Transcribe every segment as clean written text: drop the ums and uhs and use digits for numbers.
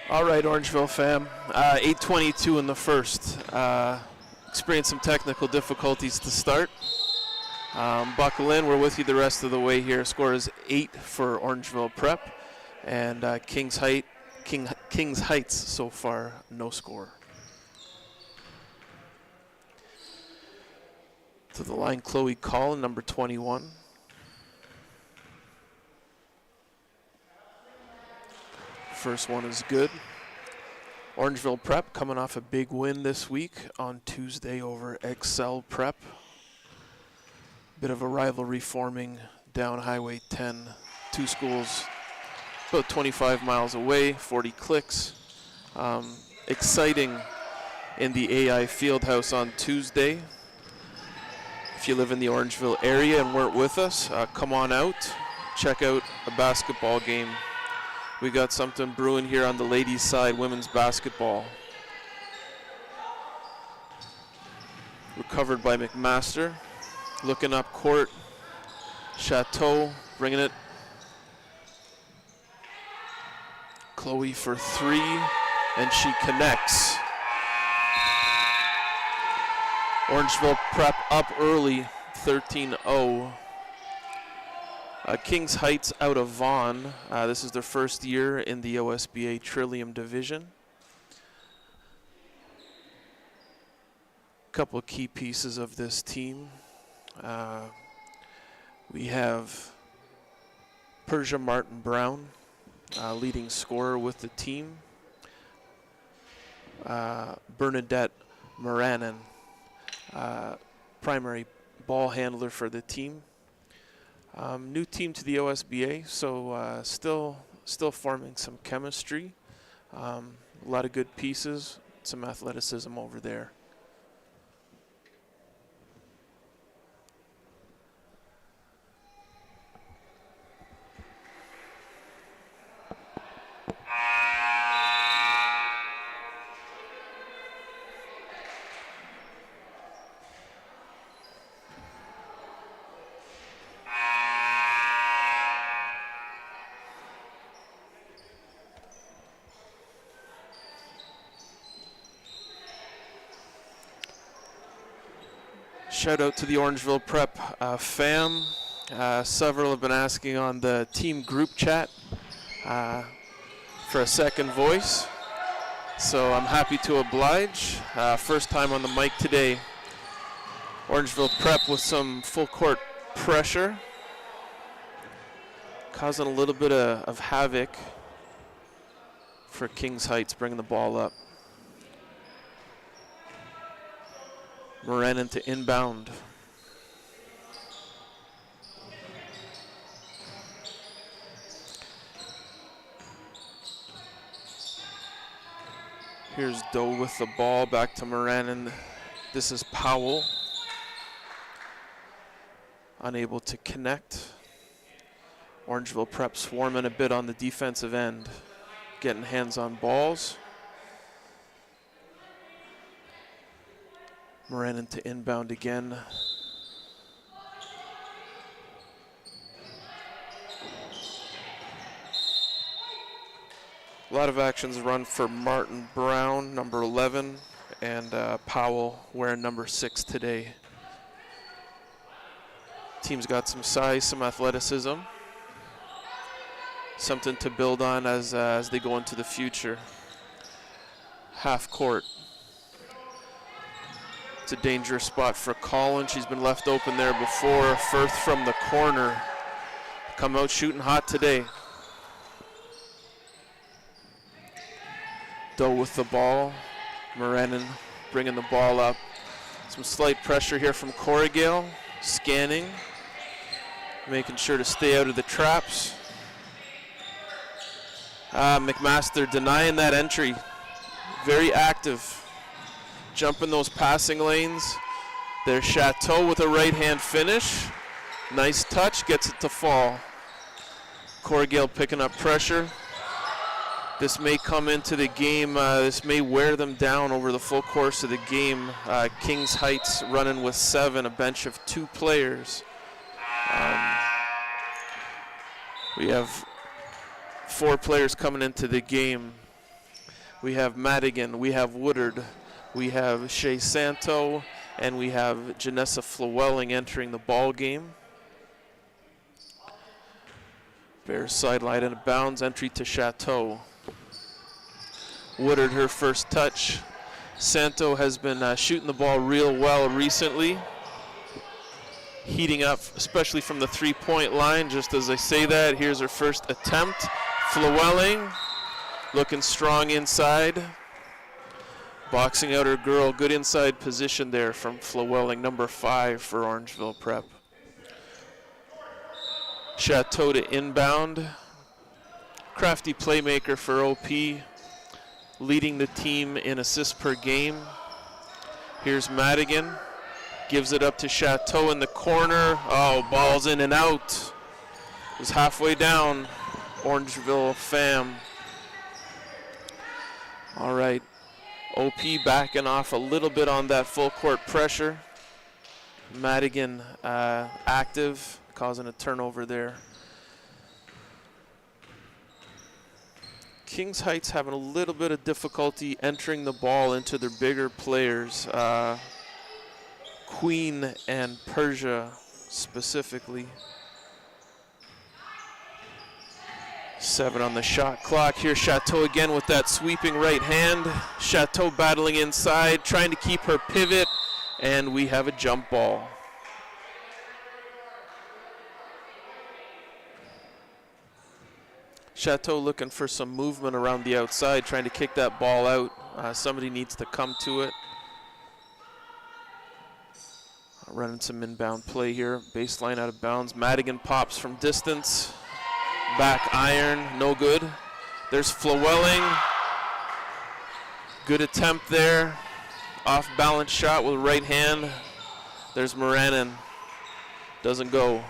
All right, Orangeville fam, 8:22 in the first. Experienced some technical difficulties to start. Buckle in, we're with you the rest of the way here. Score is 8 for Orangeville Prep, and Kings Heights so far, no score. To the line, Chloe Collin, number 21. First one is good. Orangeville Prep coming off a big win this week on Tuesday over Excel Prep. Bit of a rivalry forming down Highway 10. Two schools about 25 miles away, 40 clicks. Exciting in the AI Fieldhouse on Tuesday. If you live in the Orangeville area and weren't with us, come on out, check out a basketball game. We got something brewing here on the ladies' side, women's basketball. Recovered by McMaster. Looking up court. Chateau bringing it. Chloe for three, and she connects. Orangeville Prep up early, 13-0. Kings Heights out of Vaughan. This is their first year in the OSBA Trillium Division. Couple of key pieces of this team. We have Persia Martin Brown, leading scorer with the team. Bernadette Moranin, primary ball handler for the team. New team to the OSBA, so still forming some chemistry. A lot of good pieces, some athleticism over there. Shout out to the Orangeville Prep fam. Several have been asking on the team group chat for a second voice, so I'm happy to oblige. First time on the mic today. Orangeville Prep with some full court pressure, causing a little bit of havoc for Kings Heights, bringing the ball up. Moranin to inbound. Here's Doe with the ball, back to Moranin. This is Powell. unable to connect. Orangeville Prep swarming a bit on the defensive end, getting hands on balls. Moranin to inbound again. A lot of actions run for Martin Brown, number 11, and Powell wearing number 6 today. Team's got some size, some athleticism. Something to build on as they go into the future. Half court. It's a dangerous spot for Collins. She's been left open there before. Firth from the corner. Come out shooting hot today. Doe with the ball. Moranin bringing the ball up. Some slight pressure here from Orangeville. Scanning. Making sure to stay out of the traps. McMaster denying that entry. Very active. Jumping those passing lanes. There's Chateau with a right-hand finish. Nice touch, gets it to fall. Orangeville picking up pressure. This may come into the game, this may wear them down over the full course of the game. Kings Heights running with 7, a bench of 2 players. We have 4 players coming into the game. We have Madigan, we have Woodard, we have Shea Santo, and we have Janessa Flewelling entering the ball game. Bears sideline and bounds, entry to Chateau. Woodard, her first touch. Santo has been shooting the ball real well recently. Heating up, especially from the 3-point line. Just as I say that, here's her first attempt. Flewelling, looking strong inside. Boxing out her girl, good inside position there from Flewelling, number 5 for Orangeville Prep. Chateau to inbound. Crafty playmaker for OP. Leading the team in assists per game. Here's Madigan. Gives it up to Chateau in the corner. Oh, ball's in and out. It was halfway down. Orangeville fam. All right. OP backing off a little bit on that full court pressure. Madigan active, causing a turnover there. Kings Heights having a little bit of difficulty entering the ball into their bigger players. Queen and Persia specifically. 7 on the shot clock. Here's Chateau again with that sweeping right hand. Chateau battling inside, trying to keep her pivot, and we have a jump ball. Chateau looking for some movement around the outside, trying to kick that ball out. Somebody needs to come to it. Running some inbound play here. Baseline out of bounds. Madigan pops from distance. Back iron, no good. There's Flewelling. Good attempt there. Off balance shot with right hand. There's Moranin. Doesn't go.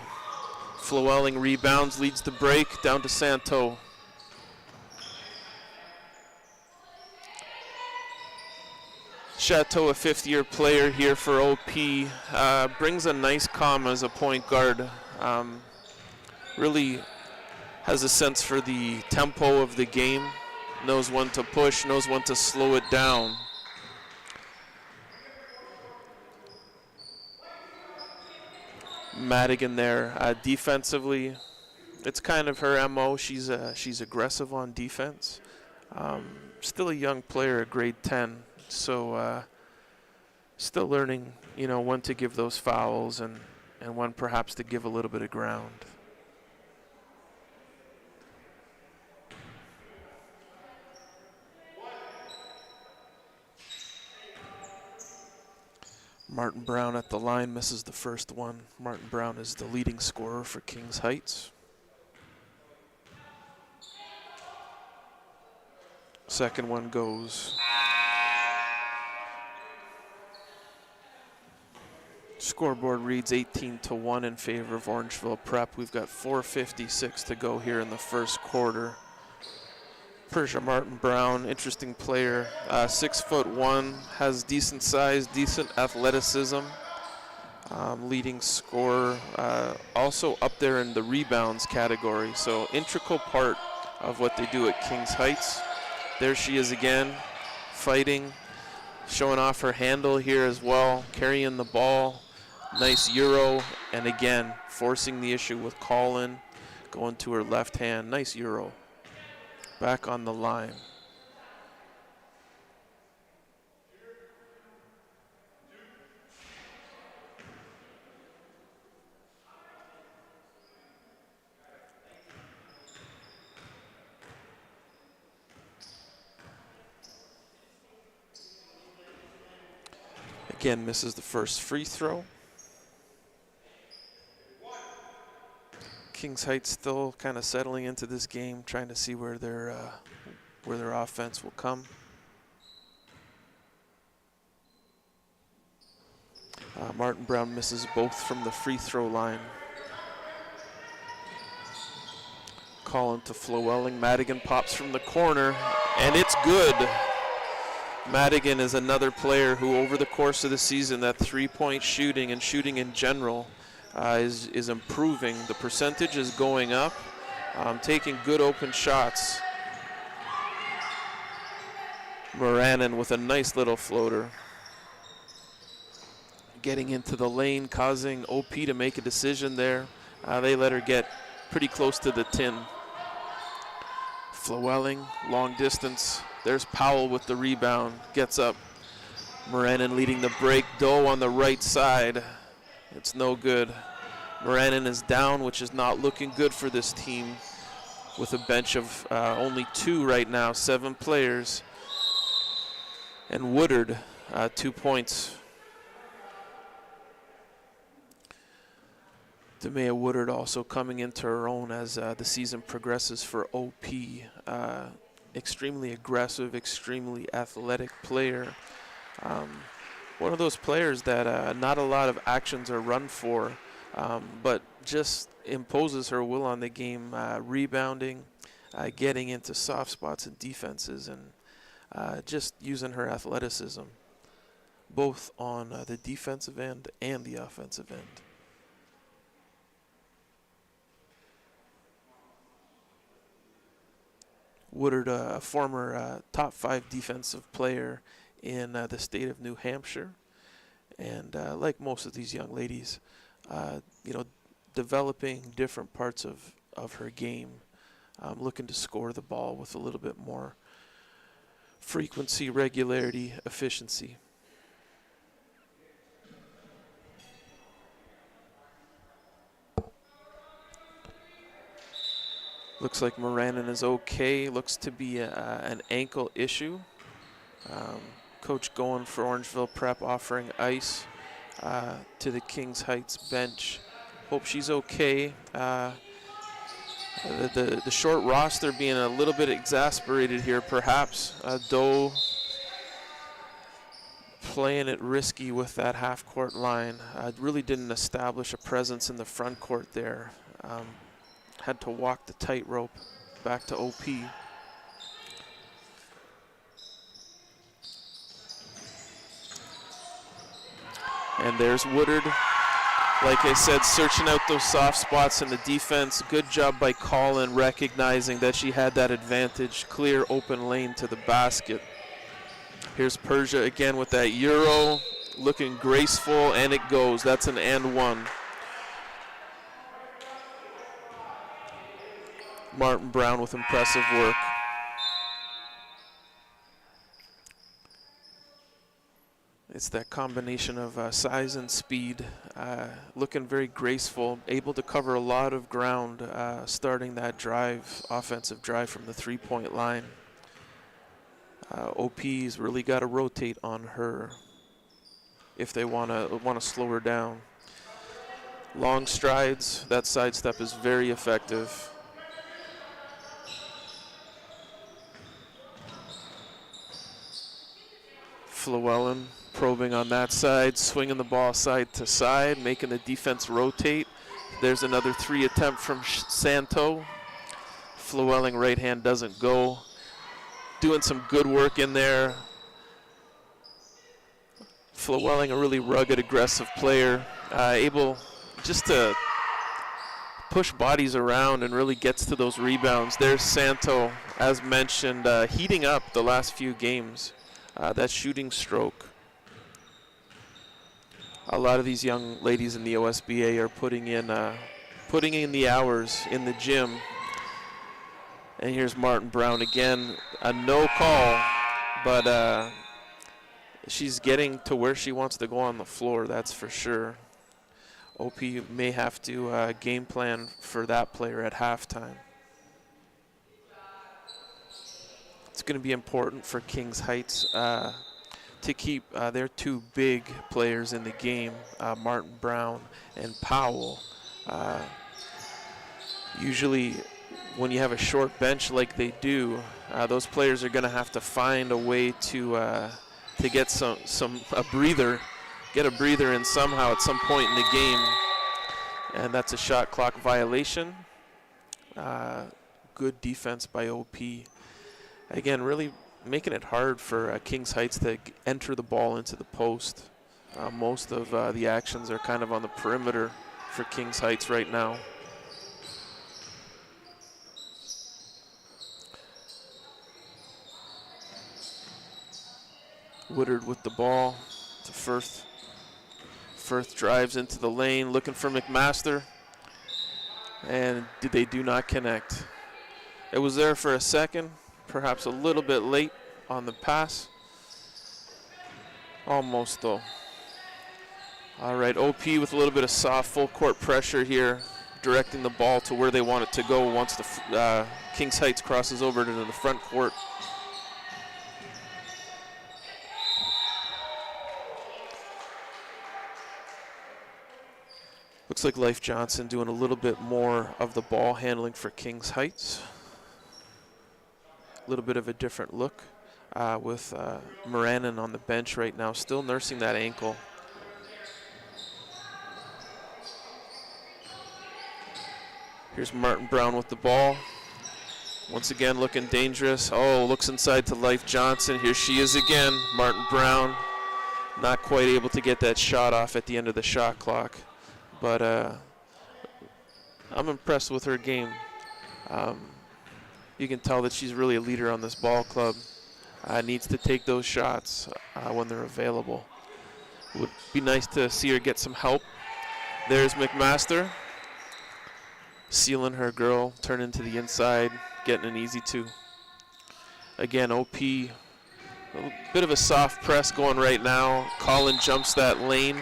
Flewelling rebounds, leads the break, down to Santo. Chateau, a 5th-year player here for OP, brings a nice calm as a point guard. Really has a sense for the tempo of the game, knows when to push, knows when to slow it down. Madigan there, defensively, it's kind of her MO. She's aggressive on defense. Still a young player at grade 10, so still learning, when to give those fouls and when perhaps to give a little bit of ground. Martin Brown at the line, misses the first one. Martin Brown is the leading scorer for Kings Heights. Second one goes. Scoreboard reads 18-1 in favor of Orangeville Prep. We've got 4:56 to go here in the first quarter. Persia Martin Brown, interesting player, 6'1", has decent size, decent athleticism, leading scorer, also up there in the rebounds category. So integral part of what they do at Kings Heights. There she is again, fighting, showing off her handle here as well, carrying the ball. Nice Euro, and again, forcing the issue with Colin, going to her left hand. Nice Euro. Back on the line. Again, misses the first free throw. Kings Heights still kind of settling into this game, trying to see where their offense will come. Martin Brown misses both from the free throw line. Colin to Flowelling. Madigan pops from the corner, and it's good. Madigan is another player who, over the course of the season, that three-point shooting and shooting in general is improving. The percentage is going up, taking good open shots. Moranin with a nice little floater. Getting into the lane, causing OP to make a decision there. They let her get pretty close to the tin. Flowelling, long distance. There's Powell with the rebound, gets up. Moranin leading the break. Doe on the right side. It's no good. Moranin is down, which is not looking good for this team, with a bench of only 2 right now, 7 players. And Woodard, 2 points. Demea Woodard also coming into her own as the season progresses for OP. Extremely aggressive, extremely athletic player. One of those players that not a lot of actions are run for, but just imposes her will on the game, rebounding, getting into soft spots and defenses, and just using her athleticism, both on the defensive end and the offensive end. Woodard, a former top 5 defensive player in the state of New Hampshire, and like most of these young ladies, developing different parts of her game, looking to score the ball with a little bit more frequency, regularity, efficiency. Looks like Moranin is okay. Looks to be an ankle issue. Coach going for Orangeville Prep, offering ice to the Kings Heights bench. Hope she's okay. The short roster being a little bit exasperated here, perhaps. Doe playing it risky with that half-court line. Really didn't establish a presence in the front court there. Had to walk the tightrope back to OP. And there's Woodard. Like I said, searching out those soft spots in the defense. Good job by Colin, recognizing that she had that advantage. Clear open lane to the basket. Here's Persia again with that Euro, looking graceful, and it goes. That's an and one. Martin Brown with impressive work. It's that combination of size and speed, looking very graceful, able to cover a lot of ground, starting that drive, offensive drive from the three-point line. OP's really got to rotate on her if they want to slow her down. Long strides, that sidestep is very effective. Flowelling Probing on that side, swinging the ball side to side, making the defense rotate. There's another 3 attempt from Santo. Flewelling right hand doesn't go. Doing some good work in there. Flewelling, a really rugged, aggressive player, able just to push bodies around and really gets to those rebounds. There's Santo, as mentioned, heating up the last few games. That shooting stroke. A lot of these young ladies in the OSBA are putting in the hours in the gym. And here's Martin Brown again, a no call, but she's getting to where she wants to go on the floor, that's for sure. OP may have to game plan for that player at halftime. It's going to be important for Kings Heights to keep their 2 big players in the game, Martin Brown and Powell. Usually when you have a short bench like they do, those players are going to have to find a way to get a breather, get a breather in somehow at some point in the game, and that's a shot clock violation. Good defense by OP. Again, really making it hard for Kings Heights to enter the ball into the post. Most of the actions are kind of on the perimeter for Kings Heights right now. Woodard with the ball to Firth. Firth drives into the lane looking for McMaster, and they do not connect. It was there for a second, perhaps a little bit late on the pass. Almost though. All right, OP with a little bit of soft full court pressure here, directing the ball to where they want it to go once the Kings Heights crosses over to the front court. Looks like Leif Johnson doing a little bit more of the ball handling for Kings Heights. A little bit of a different look with Moranin on the bench right now, still nursing that ankle. Here's Martin Brown with the ball. Once again looking dangerous. Oh, looks inside to Leif Johnson. Here she is again, Martin Brown. Not quite able to get that shot off at the end of the shot clock. But I'm impressed with her game. You can tell that she's really a leader on this ball club. Needs to take those shots when they're available. Would be nice to see her get some help. There's McMaster. Sealing her girl, turning to the inside, getting an easy 2. Again, OP, a bit of a soft press going right now. Colin jumps that lane.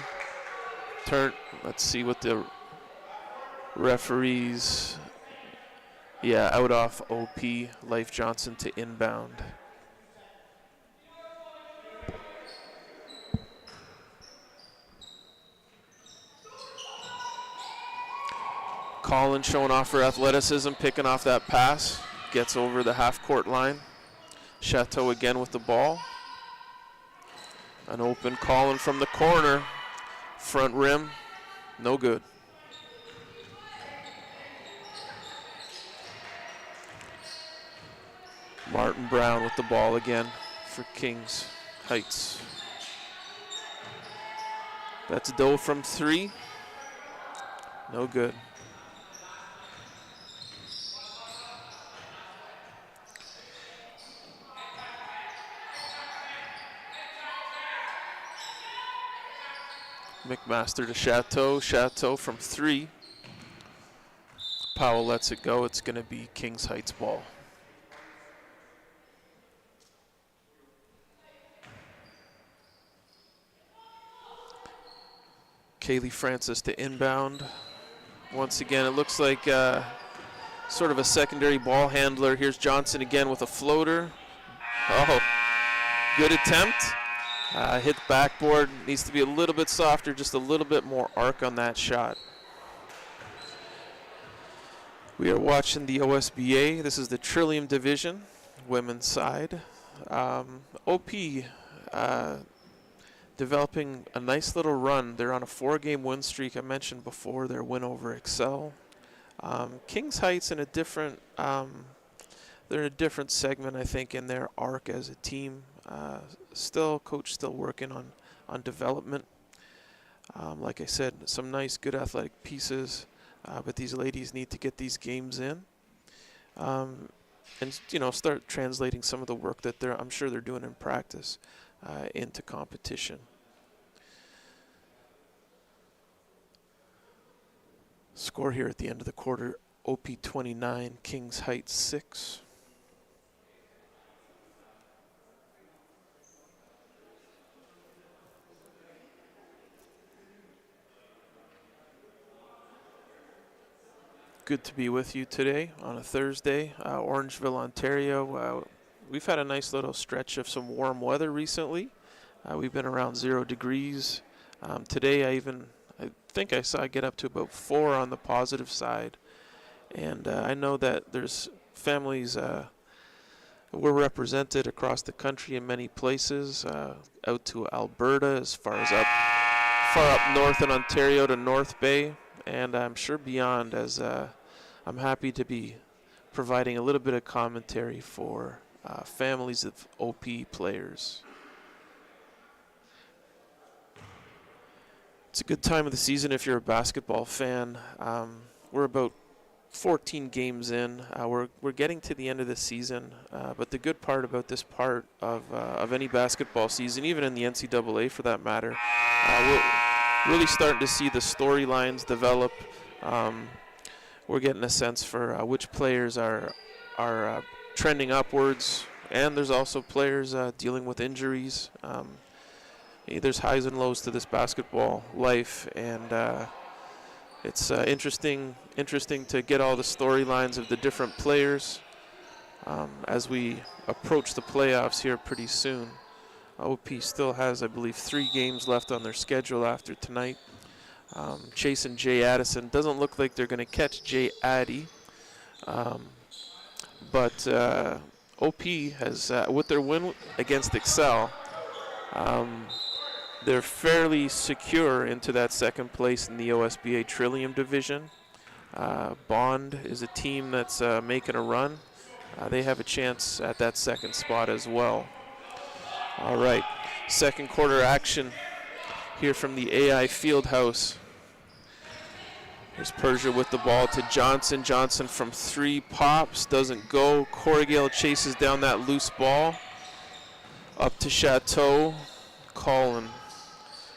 Turn. Let's see what the referees. Yeah, out off OP. Leif Johnson to inbound. Colin showing off her athleticism, picking off that pass. Gets over the half-court line. Chateau again with the ball. An open Colin from the corner. Front rim. No good. Martin Brown with the ball again for Kings Heights. That's Doe from 3. No good. McMaster to Chateau. Chateau from 3. Powell lets it go. It's going to be Kings Heights ball. Kaylee Francis to inbound. Once again, it looks like sort of a secondary ball handler. Here's Johnson again with a floater. Oh, good attempt. Hit the backboard. Needs to be a little bit softer, just a little bit more arc on that shot. We are watching the OSBA. This is the Trillium Division, women's side. OP developing a nice little run. They're on a 4-game win streak. I mentioned before their win over Excel. Kings Heights in a different, they're in a different segment, I think, in their arc as a team. Coach still working on development. Like I said, some nice, good athletic pieces, but these ladies need to get these games in, and start translating some of the work that I'm sure they're doing in practice into competition. Score here at the end of the quarter: OP 29, Kings Heights 6. Good to be with you today on a Thursday. Orangeville, Ontario. We've had a nice little stretch of some warm weather recently. We've been around 0 degrees. Today I think I saw it get up to about 4 on the positive side. And I know that there's families, we're represented across the country in many places, out to Alberta, as far up north in Ontario to North Bay. And I'm sure beyond, as I'm happy to be providing a little bit of commentary for families of OP players. It's a good time of the season if you're a basketball fan. We're about 14 games in. We're getting to the end of the season, but the good part about this part of any basketball season, even in the NCAA for that matter, we're really starting to see the storylines develop. We're getting a sense for which players are trending upwards, and there's also players dealing with injuries. There's highs and lows to this basketball life, and it's interesting to get all the storylines of the different players as we approach the playoffs here pretty soon. OP still has, I believe, 3 games left on their schedule after tonight. Chasing Jay Addison. Doesn't look like they're going to catch Jay Addy. But OP has, with their win against Excel, they're fairly secure into that second place in the OSBA Trillium Division. Bond is a team that's making a run. They have a chance at that second spot as well. All right, second quarter action here from the AI Fieldhouse. Here's Persia with the ball to Johnson. Johnson from 3 pops, doesn't go. Corrigal chases down that loose ball. Up to Chateau. Colin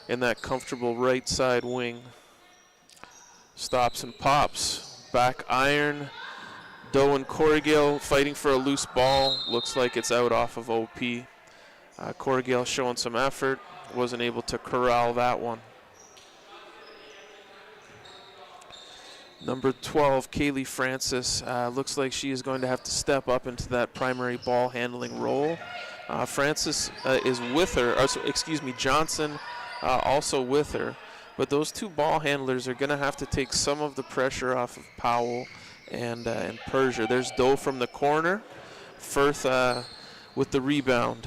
in that comfortable right side wing. Stops and pops. Back iron. Doe and Corrigal fighting for a loose ball. Looks like it's out off of OP. Corrigal showing some effort. Wasn't able to corral that one. Number 12, Kaylee Francis, looks like she is going to have to step up into that primary ball handling role. Francis is with her, Johnson also with her. But those 2 ball handlers are going to have to take some of the pressure off of Powell and Persia. There's Doe from the corner. Firth with the rebound.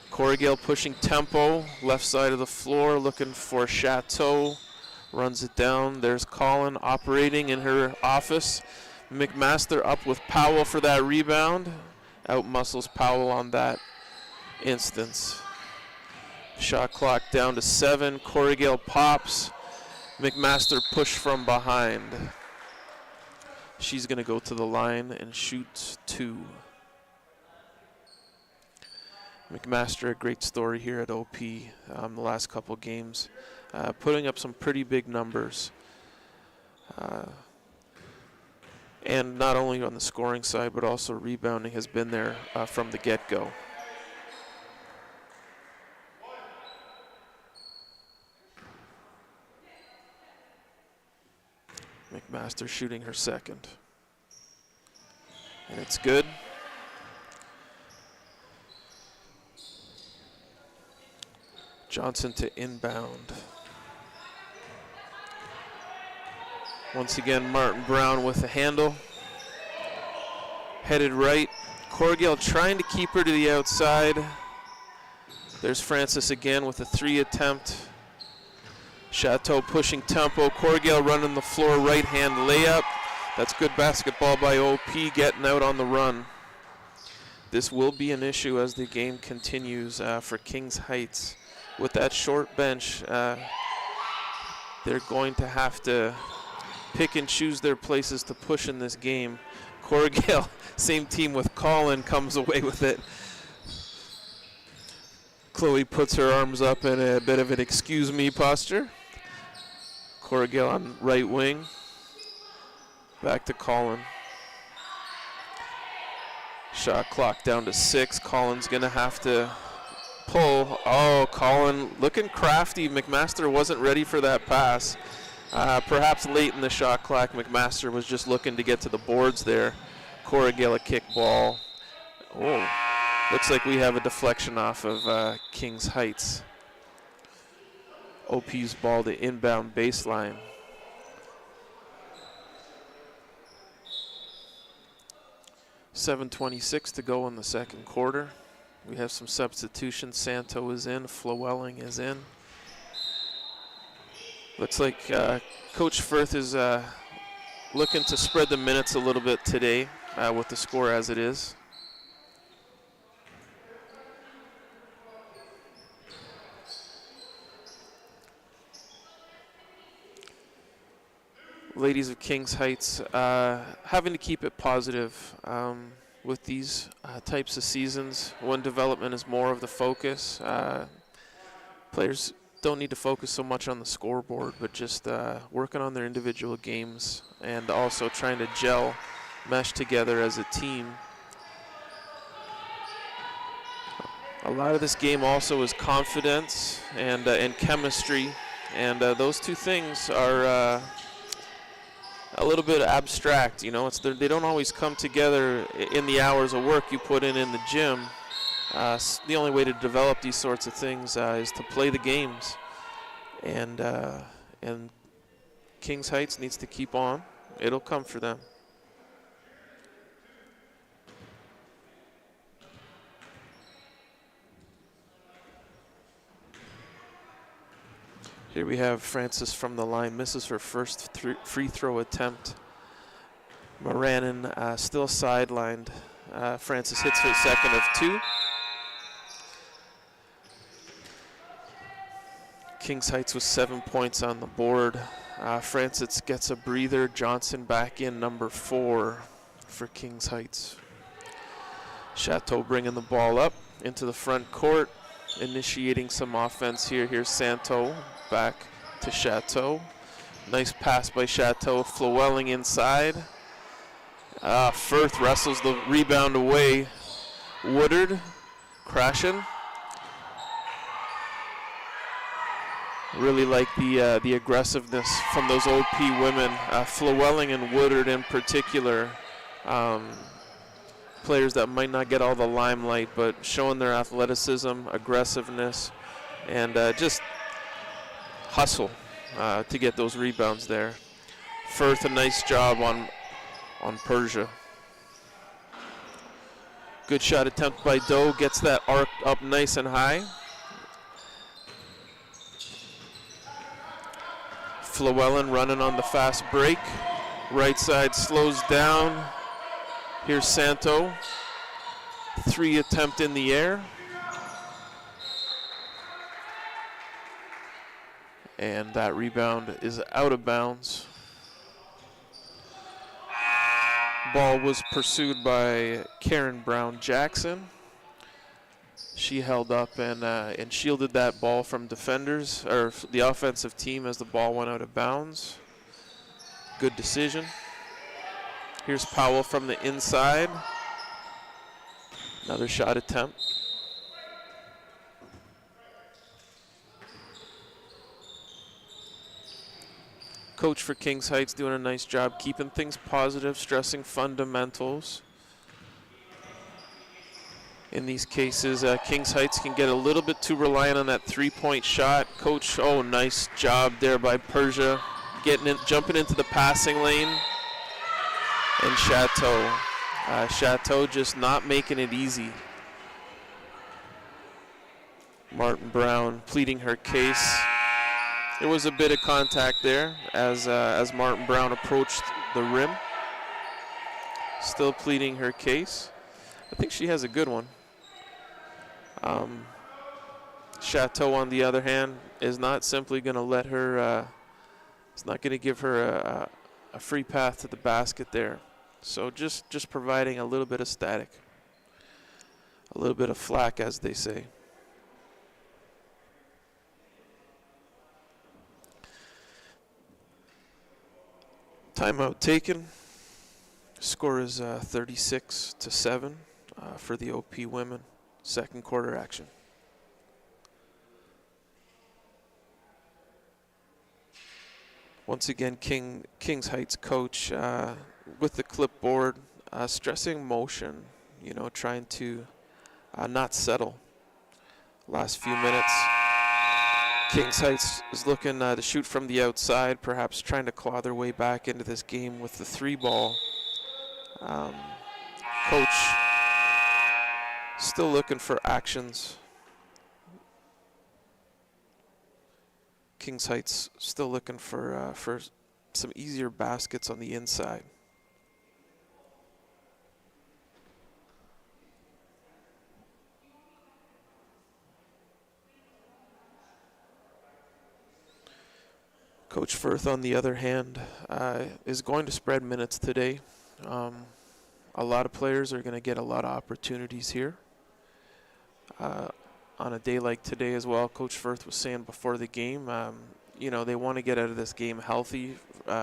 Corrigal pushing tempo, left side of the floor, looking for Chateau. Runs it down. There's Colin operating in her office. McMaster up with Powell for that rebound. Out muscles Powell on that instance. Shot clock down to 7. Corrigal pops. McMaster push from behind. She's going to go to the line and shoots 2. McMaster, a great story here at OP the last couple games. Putting up some pretty big numbers. And not only on the scoring side, but also rebounding has been there from the get-go. McMaster shooting her second. And it's good. Johnson to inbound. Once again, Martin Brown with the handle. Headed right. Corrigal trying to keep her to the outside. There's Francis again with a 3 attempt. Chateau pushing tempo. Corrigal running the floor, right hand layup. That's good basketball by OP, getting out on the run. This will be an issue as the game continues for Kings Heights. With that short bench, they're going to have to pick and choose their places to push in this game. Corrigal, same team with Colin, comes away with it. Chloe puts her arms up in a bit of an excuse me posture. Corrigal on right wing. Back to Colin. Shot clock down to 6. Colin's gonna have to pull. Oh, Colin looking crafty. McMaster wasn't ready for that pass. Perhaps late in the shot clock, McMaster was just looking to get to the boards there. Corrigal a kick ball. Oh, looks like we have a deflection off of Kings Heights. OP's ball to inbound baseline. .7:26 to go in the second quarter. We have some substitutions. Santo is in, Flowelling is in. Looks like Coach Firth is looking to spread the minutes a little bit today with the score as it is. Ladies of Kings Heights having to keep it positive with these types of seasons when development is more of the focus. Players don't need to focus so much on the scoreboard, but just working on their individual games and also trying to gel, mesh together as a team. A lot of this game also is confidence and chemistry, and those two things are a little bit abstract. You know, they don't always come together in the hours of work you put in the gym. The only way to develop these sorts of things is to play the games, and Kings Heights needs to keep on. It'll come for them. Here we have Francis from the line, misses her first free throw attempt. Moranin still sidelined. Francis hits her second of 2. Kings Heights with 7 points on the board. Francis gets a breather. Johnson back in, number 4 for Kings Heights. Chateau bringing the ball up into the front court, initiating some offense here. Here's Santo back to Chateau. Nice pass by Chateau. Flowelling inside. Firth wrestles the rebound away. Woodard crashing. Really like the aggressiveness from those OP women. Flowelling and Woodard in particular. Players that might not get all the limelight, but showing their athleticism, aggressiveness, and just hustle to get those rebounds there. Firth, a nice job on Persia. Good shot attempt by Doe, gets that arc up nice and high. Flowellan running on the fast break. Right side slows down. Here's Santo. 3 attempt in the air. And that rebound is out of bounds. Ball was pursued by Karen Brown-Jackson. She held up and shielded that ball from defenders, or the offensive team, as the ball went out of bounds. Good decision. Here's Powell from the inside. Another shot attempt. Coach for Kings Heights doing a nice job keeping things positive, stressing fundamentals. In these cases, Kings Heights can get a little bit too reliant on that three-point shot. Coach, oh, nice job there by Persia, jumping into the passing lane. And Chateau. Chateau just not making it easy. Martin Brown pleading her case. There was a bit of contact there as Martin Brown approached the rim. Still pleading her case. I think she has a good one. Chateau, on the other hand, is not simply going to let her, it's not going to give her a free path to the basket there. So just providing a little bit of static, a little bit of flack, as they say. Timeout taken. Score is 36-7 for the OP women. Second quarter action. Once again, Kings Heights coach with the clipboard, stressing motion, trying to not settle. Last few minutes, Kings Heights is looking to shoot from the outside, perhaps trying to claw their way back into this game with the 3 ball. Coach still looking for actions. Kings Heights still looking for some easier baskets on the inside. Coach Firth, on the other hand, is going to spread minutes today. A lot of players are going to get a lot of opportunities here. On a day like today as well, Coach Firth was saying before the game, they want to get out of this game healthy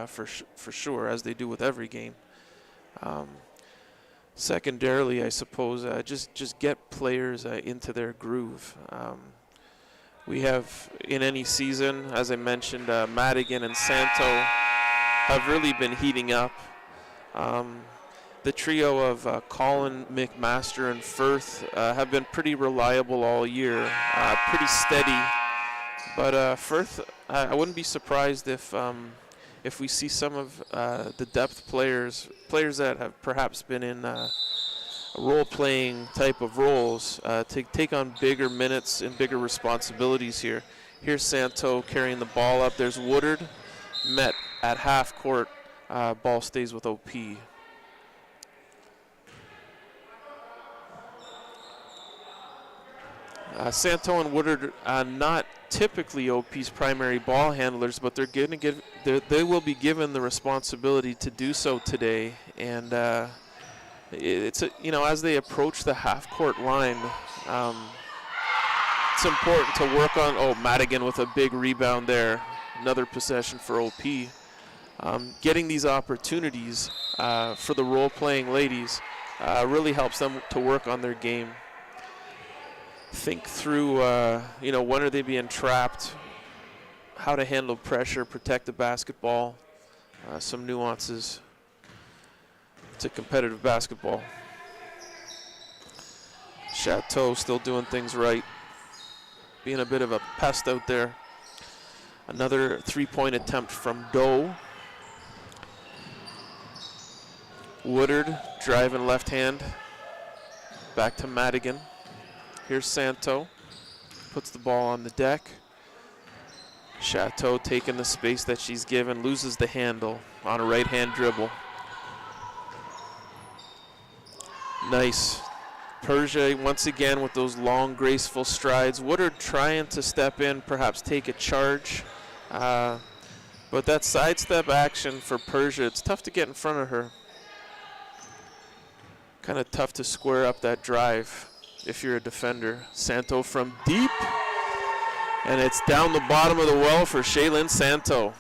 for sure, as they do with every game. Secondarily, I suppose, just get players into their groove. We have, in any season, as I mentioned, Madigan and Santo have really been heating up. The trio of Colin, McMaster, and Firth have been pretty reliable all year, pretty steady. But Firth, I wouldn't be surprised if we see some of the depth players that have perhaps been in role-playing type of roles, take on bigger minutes and bigger responsibilities here. Here's Santo carrying the ball up. There's Woodard, met at half court. Ball stays with OP. Santo and Woodard, not typically OP's primary ball handlers, but they will be given the responsibility to do so today. And it's as they approach the half-court line, it's important to work on. Oh, Madigan with a big rebound there, another possession for OP. Getting these opportunities for the role-playing ladies really helps them to work on their game. Think through, when are they being trapped, how to handle pressure, protect the basketball, some nuances to competitive basketball. Chateau still doing things right, being a bit of a pest out there. Another 3-point attempt from Doe. Woodard driving left hand, back to Madigan. Here's Santo, puts the ball on the deck. Chateau taking the space that she's given, loses the handle on a right-hand dribble. Nice. Persia once again with those long, graceful strides. Woodard trying to step in, perhaps take a charge. But that sidestep action for Persia, it's tough to get in front of her. Kind of tough to square up that drive if you're a defender. Santo from deep, and it's down the bottom of the well for Shaylin Santo.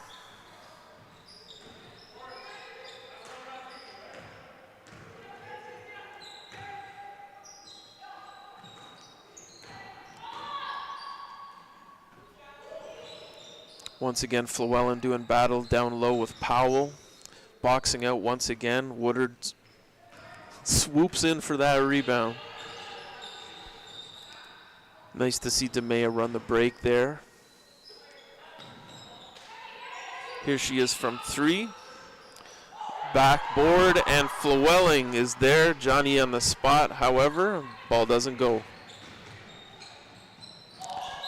Once again, Flewellen doing battle down low with Powell. Boxing out once again. Woodard swoops in for that rebound. Nice to see DeMea run the break there. Here she is from 3. Backboard, and Flewelling is there. Johnny on the spot, however, ball doesn't go.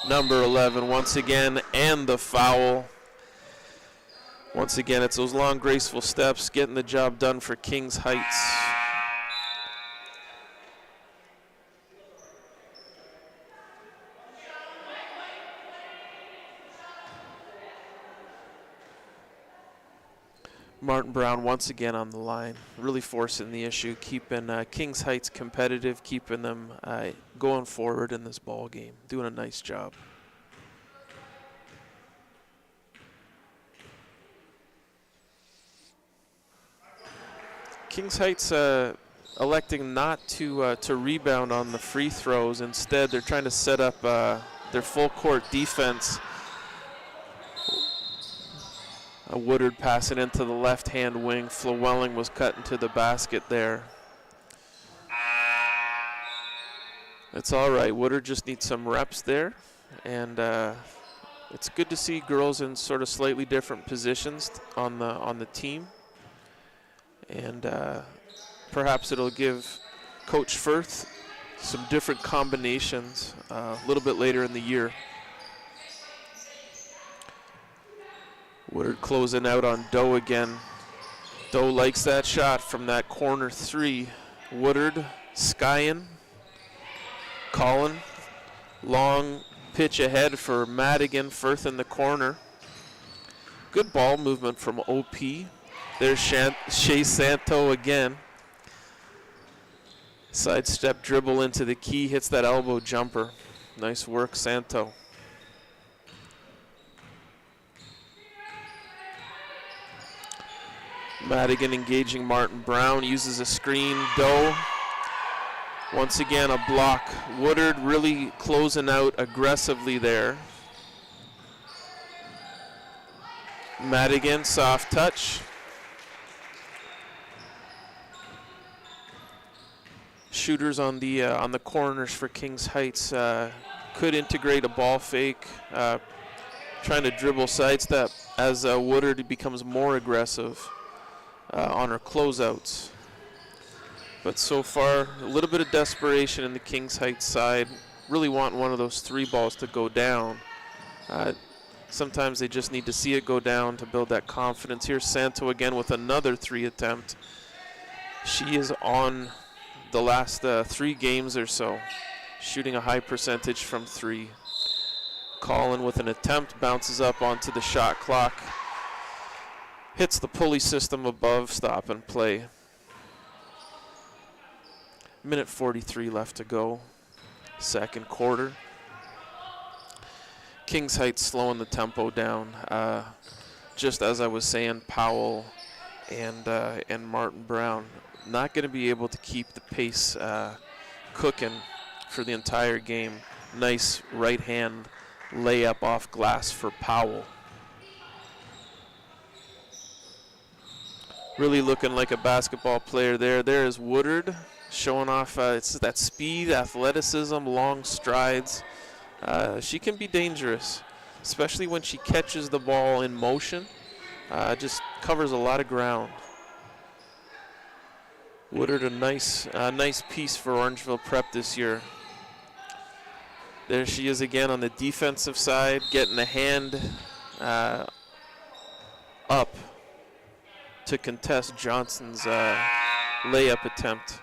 Number 11 once again, and the foul. Once again, it's those long, graceful steps, getting the job done for Kings Heights. Martin Brown once again on the line, really forcing the issue, keeping Kings Heights competitive, keeping them going forward in this ball game, doing a nice job. Kings Heights electing not to rebound on the free throws. Instead, they're trying to set up their full court defense. Woodard passing into the left-hand wing. Flewelling was cut into the basket there. It's all right. Woodard just needs some reps there, and it's good to see girls in sort of slightly different positions on the team. And perhaps it'll give Coach Firth some different combinations a little bit later in the year. Woodard closing out on Doe again. Doe likes that shot from that corner three. Woodard, Skyen, Collin. Long pitch ahead for Madigan. Firth in the corner. Good ball movement from OP. There's Shea Santo again. Sidestep dribble into the key, hits that elbow jumper. Nice work, Santo. Madigan engaging Martin Brown, uses a screen. Doe, once again a block. Woodard really closing out aggressively there. Madigan, soft touch. Shooters on the corners for Kings Heights could integrate a ball fake, trying to dribble sidestep as Woodard becomes more aggressive on her closeouts. But so far, a little bit of desperation in the Kings Heights side. Really want one of those three balls to go down. Sometimes they just need to see it go down to build that confidence. Here's Santo again with another three attempt. She is on the last 3 games or so, shooting a high percentage from three. Collin with an attempt, bounces up onto the shot clock. Hits the pulley system above, stop and play. Minute 43 left to go, second quarter. Kings Heights slowing the tempo down. Just as I was saying, Powell and Martin Brown not going to be able to keep the pace cooking for the entire game. Nice right hand layup off glass for Powell. Really looking like a basketball player there. There is Woodard showing off it's that speed, athleticism, long strides. She can be dangerous, especially when she catches the ball in motion. Just covers a lot of ground. Woodard, a nice piece for Orangeville Prep this year. There she is again on the defensive side, getting a hand up to contest Johnson's layup attempt.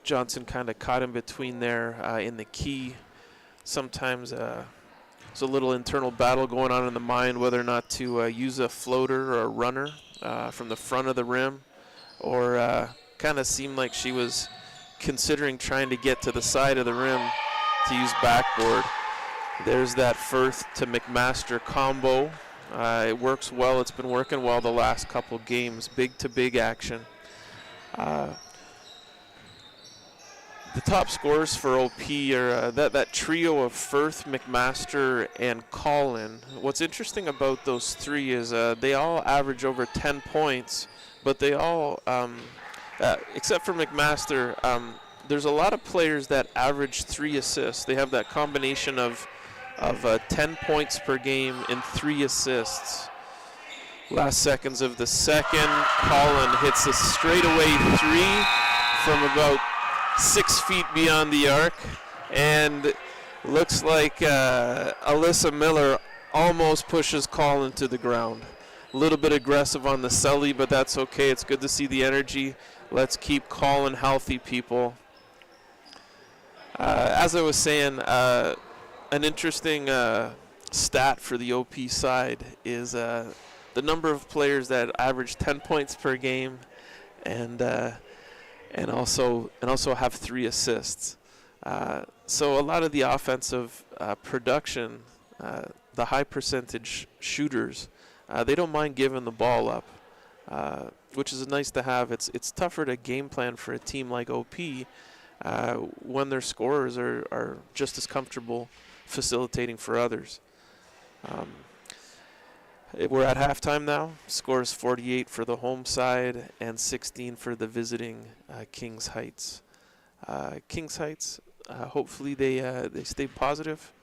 Johnson kind of caught in between there in the key. Sometimes there's a little internal battle going on in the mind whether or not to use a floater or a runner from the front of the rim, or kind of seemed like she was considering trying to get to the side of the rim to use backboard. There's that Firth to McMaster combo. It works well. It's been working well the last couple games. Big to big action. The top scorers for OP are that trio of Firth, McMaster, and Collin. What's interesting about those three is they all average over 10 points, but they all, except for McMaster, there's a lot of players that average 3 assists. They have that combination of 10 points per game and 3 assists. Last seconds of the second. Colin hits a straightaway three from about 6 feet beyond the arc. And looks like Alyssa Miller almost pushes Colin to the ground. A little bit aggressive on the celly, but that's okay. It's good to see the energy. Let's keep Colin healthy, people. As I was saying, an interesting stat for the OP side is the number of players that average 10 points per game, and also have 3 assists. So a lot of the offensive production, the high percentage shooters, they don't mind giving the ball up, which is nice to have. It's tougher to game plan for a team like OP when their scorers are just as comfortable facilitating for others. We're at halftime now. Scores 48 for the home side and 16 for the visiting Kings Heights. Kings Heights, hopefully they stay positive,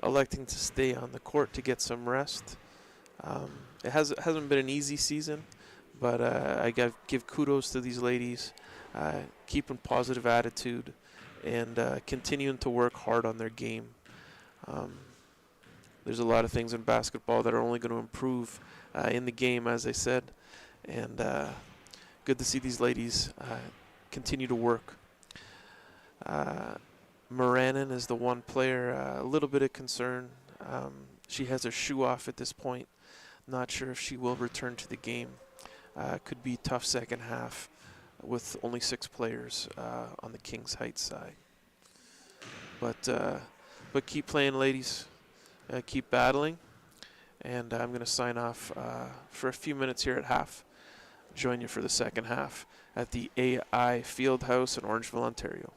electing to stay on the court to get some rest. It hasn't been an easy season, but I give kudos to these ladies, keeping positive attitude and continuing to work hard on their game. There's a lot of things in basketball that are only going to improve in the game, as I said, and good to see these ladies continue to work. Moranen is the one player, a little bit of concern. She has her shoe off at this point. Not sure if she will return to the game. Could be a tough second half with only 6 players on the Kings Heights side. But keep playing, ladies. Keep battling. And I'm going to sign off for a few minutes here at half. Join you for the second half at the AI Fieldhouse in Orangeville, Ontario.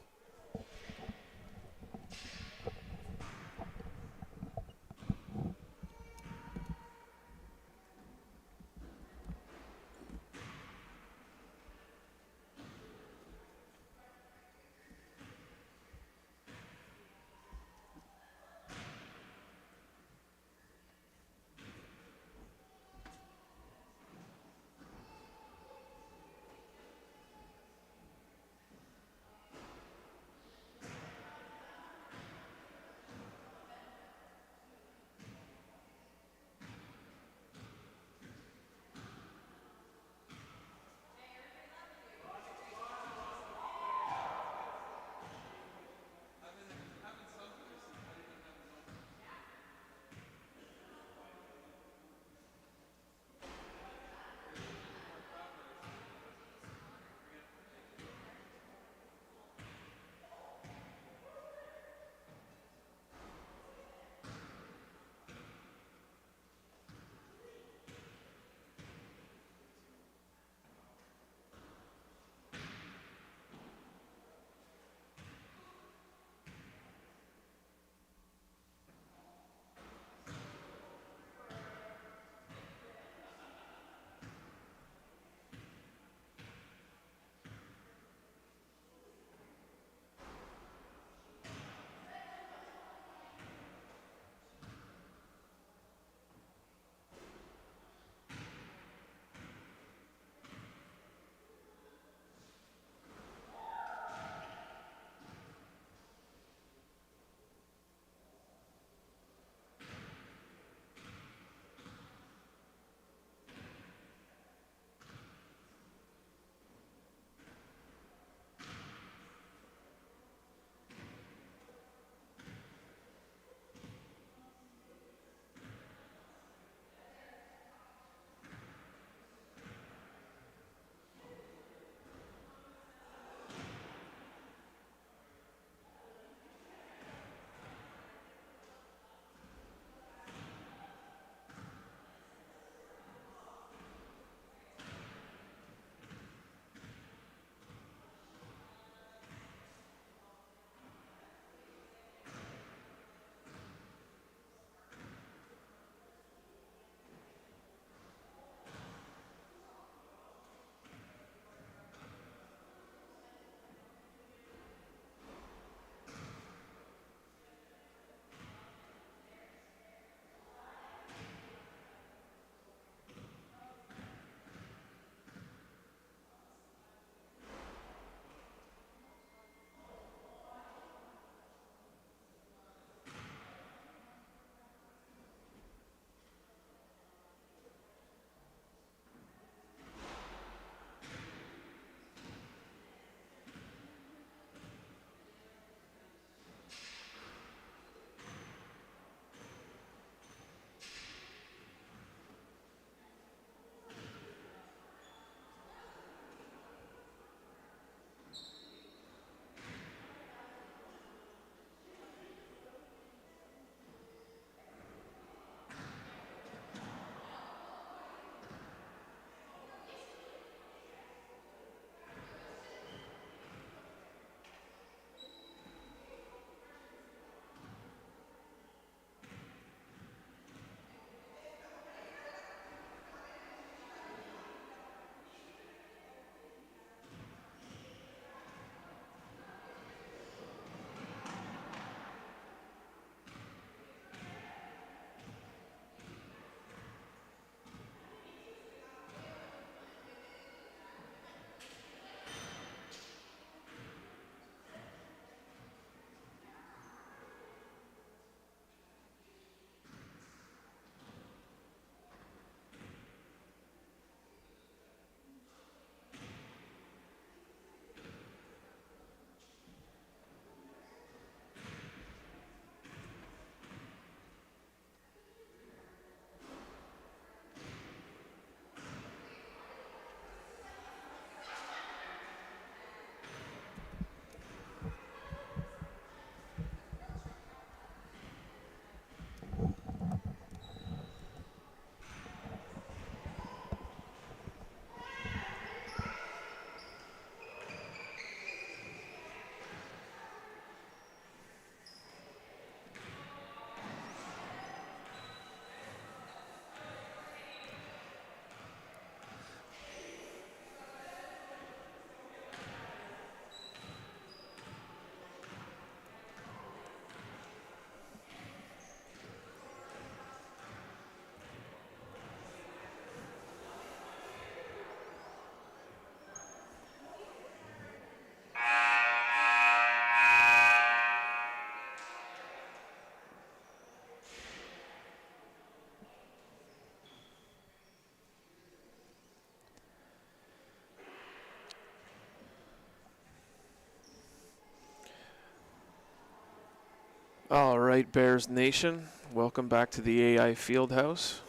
All right, Bears Nation, welcome back to the AI Fieldhouse.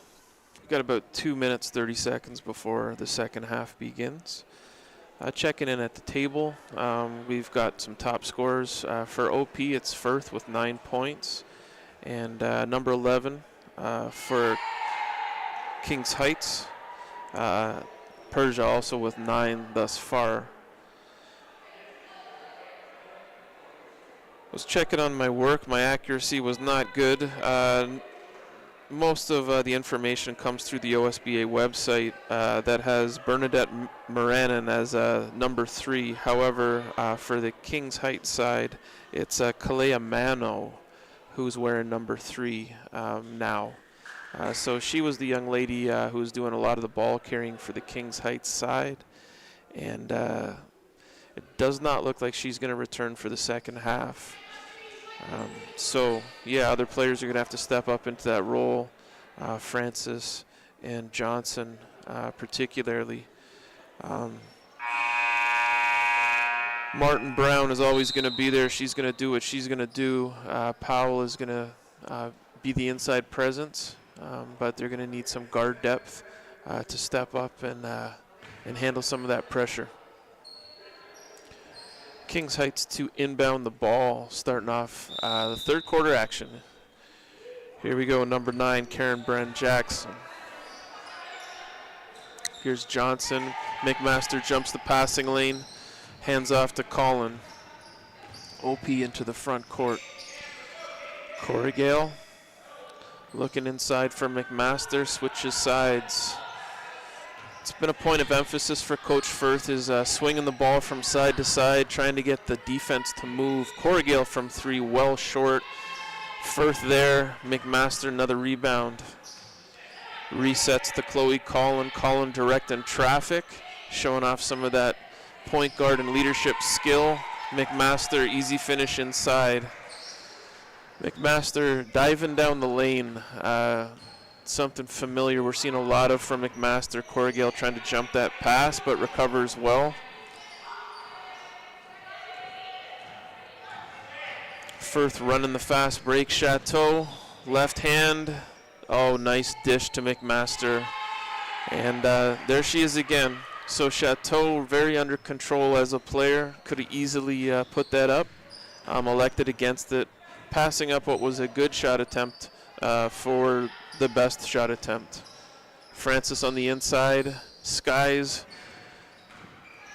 We've got about 2 minutes, 30 seconds before the second half begins. Checking in at the table, we've got some top scorers. For OP, it's Firth with 9 points. And number 11 for Kings Heights, Persia also with 9 thus far. Was checking on my work. My accuracy was not good. Most of the information comes through the OSBA website that has Bernadette Moranin as number 3. However, for the Kings Heights side, it's Kalea Mano who's wearing number 3 now. So she was the young lady who was doing a lot of the ball carrying for the Kings Heights side. And it does not look like she's going to return for the second half. So, yeah, other players are going to have to step up into that role. Francis and Johnson particularly. Martin Brown is always going to be there. She's going to do what she's going to do. Powell is going to be the inside presence, but they're going to need some guard depth to step up and handle some of that pressure. Kings Heights to inbound the ball, starting off the third quarter action. Here we go, number 9, Karen Bren Jackson. Here's Johnson. McMaster jumps the passing lane, hands off to Colin. OP into the front court. Corrigal looking inside for McMaster, switches sides. It's been a point of emphasis for Coach Firth is swinging the ball from side to side, trying to get the defense to move. Corrigal from 3, well short. Firth there, McMaster another rebound. Resets to Chloe Collin. Collin directing traffic, showing off some of that point guard and leadership skill. McMaster easy finish inside. McMaster diving down the lane. Something familiar we're seeing a lot of from McMaster. Corrigal trying to jump that pass, but recovers well. Firth running the fast break. Chateau, left hand. Oh, nice dish to McMaster. And there she is again. So Chateau very under control as a player. Could have easily put that up. Elected against it. Passing up what was a good shot attempt for the best shot attempt. Francis on the inside. Skies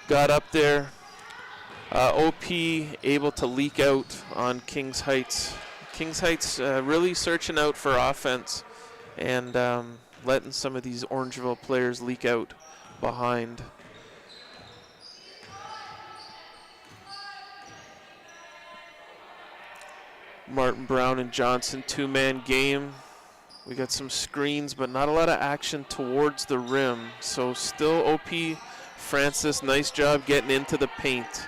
got up there. OP able to leak out on Kings Heights. Kings Heights really searching out for offense and letting some of these Orangeville players leak out behind. Martin Brown and Johnson, 2-man game. We got some screens, but not a lot of action towards the rim. So still OP. Francis, nice job getting into the paint.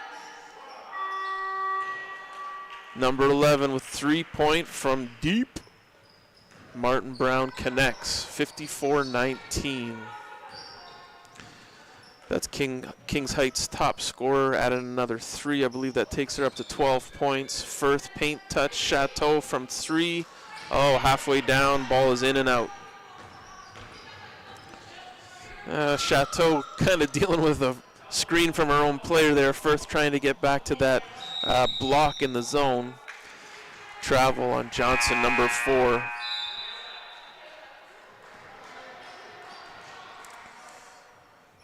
Number 11 with 3-point from deep. Martin Brown connects, 54-19. That's Kings Heights' top scorer, added another 3. I believe that takes her up to 12 points. Firth paint touch, Chateau from 3. Oh, halfway down, ball is in and out. Chateau kind of dealing with a screen from her own player there. Firth trying to get back to that block in the zone. Travel on Johnson, number 4.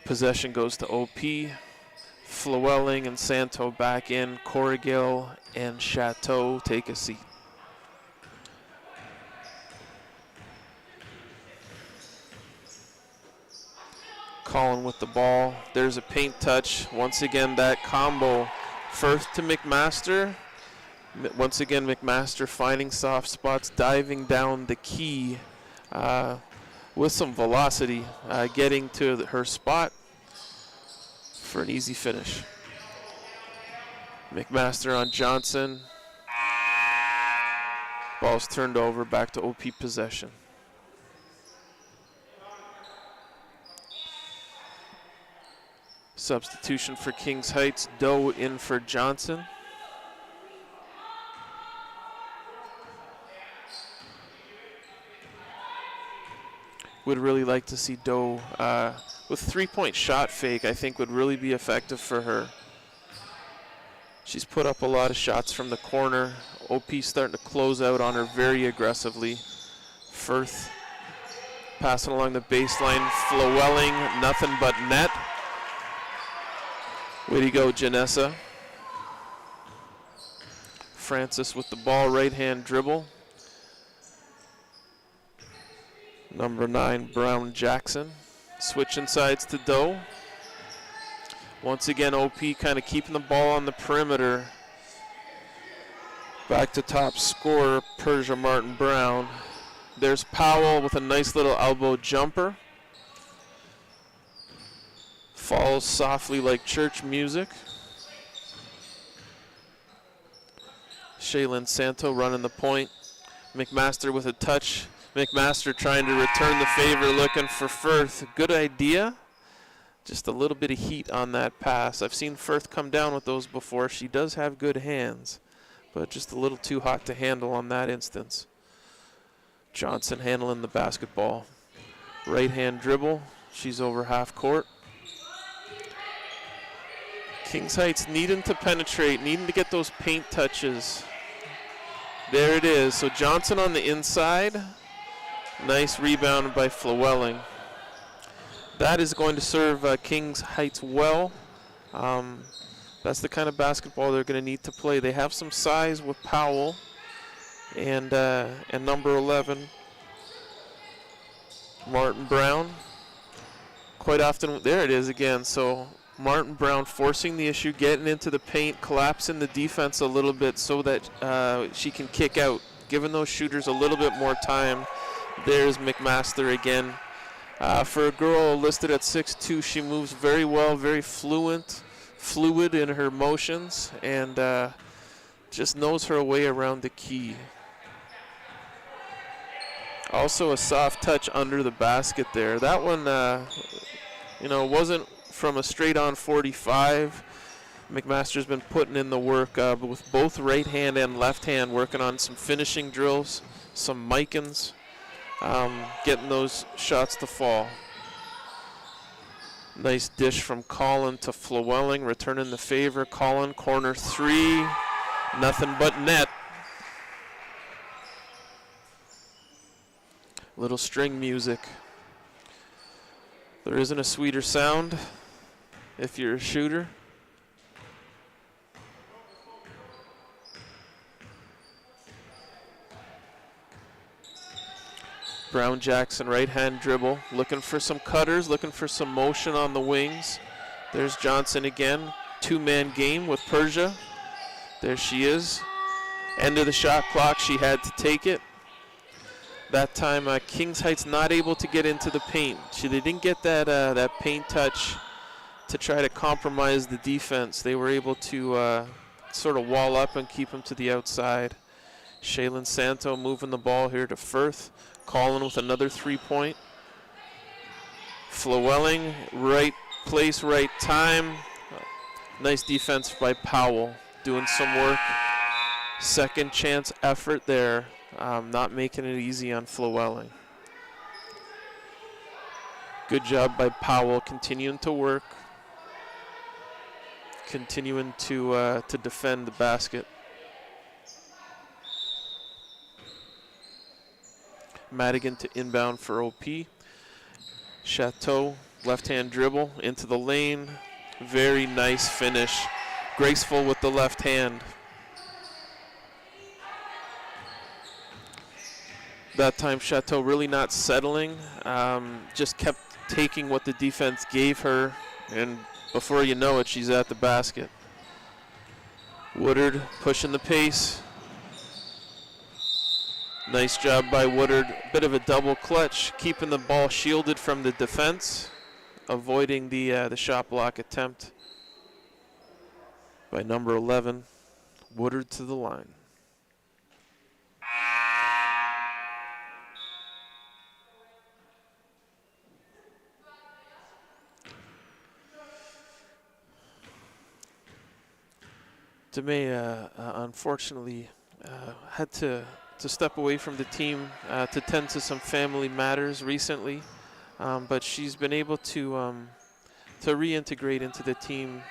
Possession goes to OP. Flewelling and Santo back in. Corrigal and Chateau take a seat. Colin with the ball. There's a paint touch. Once again, that combo. Firth to McMaster. Once again, McMaster finding soft spots, diving down the key with some velocity, getting to her spot for an easy finish. McMaster on Johnson. Ball's turned over, back to OP possession. Substitution for Kings Heights, Doe in for Johnson. would really like to see Doe with three-point shot fake. I think would really be effective for her. She's put up a lot of shots from the corner. OP starting to close out on her very aggressively. Firth passing along the baseline. Flewelling, nothing but net. Way to go, Janessa. Francis with the ball, right-hand dribble. Number 9, Brown Jackson. Switching sides to Doe. Once again, OP kind of keeping the ball on the perimeter. Back to top scorer, Persia Martin Brown. There's Powell with a nice little elbow jumper. Falls softly like church music. Shaylin Santo running the point. McMaster with a touch. McMaster trying to return the favor, looking for Firth. Good idea. Just a little bit of heat on that pass. I've seen Firth come down with those before. She does have good hands, but just a little too hot to handle on that instance. Johnson handling the basketball. Right-hand dribble. She's over half court. Kings Heights needing to penetrate, needing to get those paint touches. There it is. So Johnson on the inside. Nice rebound by Flewelling. That is going to serve Kings Heights well. That's the kind of basketball they're going to need to play. They have some size with Powell and number 11, Martin Brown. Quite often, there it is again. So Martin Brown forcing the issue, getting into the paint, collapsing the defense a little bit so that she can kick out, giving those shooters a little bit more time. There's McMaster again. For a girl listed at 6'2", she moves very well, very fluid in her motions, and just knows her way around the key. Also a soft touch under the basket there. That one, wasn't from a straight-on 45. McMaster's been putting in the work with both right hand and left hand, working on some finishing drills, some micans. Getting those shots to fall. Nice dish from Collin to Flewelling, returning the favor. Collin, corner 3, nothing but net. Little string music. There isn't a sweeter sound if you're a shooter. Brown Jackson, right-hand dribble, looking for some cutters, looking for some motion on the wings. There's Johnson again, two-man game with Persia. There she is. End of the shot clock, she had to take it. That time, Kings Heights not able to get into the paint. They didn't get that paint touch to try to compromise the defense. They were able to sort of wall up and keep them to the outside. Shaylin Santo moving the ball here to Firth. Collin with another 3-point. Flewelling, right place, right time. Nice defense by Powell, doing some work. Second chance effort there, not making it easy on Flewelling. Good job by Powell, continuing to work, continuing to defend the basket. Madigan to inbound for OP. Chateau, left-hand dribble into the lane. Very nice finish. Graceful with the left hand. That time Chateau really not settling. Just kept taking what the defense gave her. And before you know it, she's at the basket. Woodard pushing the pace. Nice job by Woodard. Bit of a double clutch, keeping the ball shielded from the defense, avoiding the shot block attempt by number 11, Woodard to the line. DeMay, unfortunately, had to step away from the team to tend to some family matters recently. but she's been able to reintegrate into the team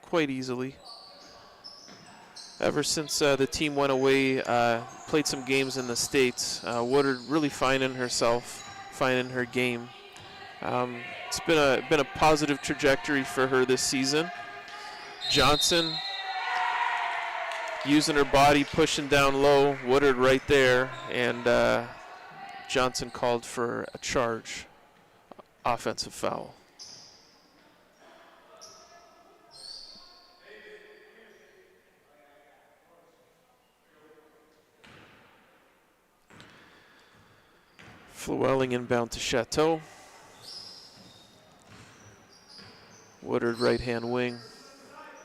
quite easily. Ever since the team went away, played some games in the States, Woodard really finding herself, finding her game. It's been a positive trajectory for her this season. Johnson using her body, pushing down low. Woodard right there, and Johnson called for a charge, offensive foul. Flewelling inbound to Chateau. Woodard right-hand wing.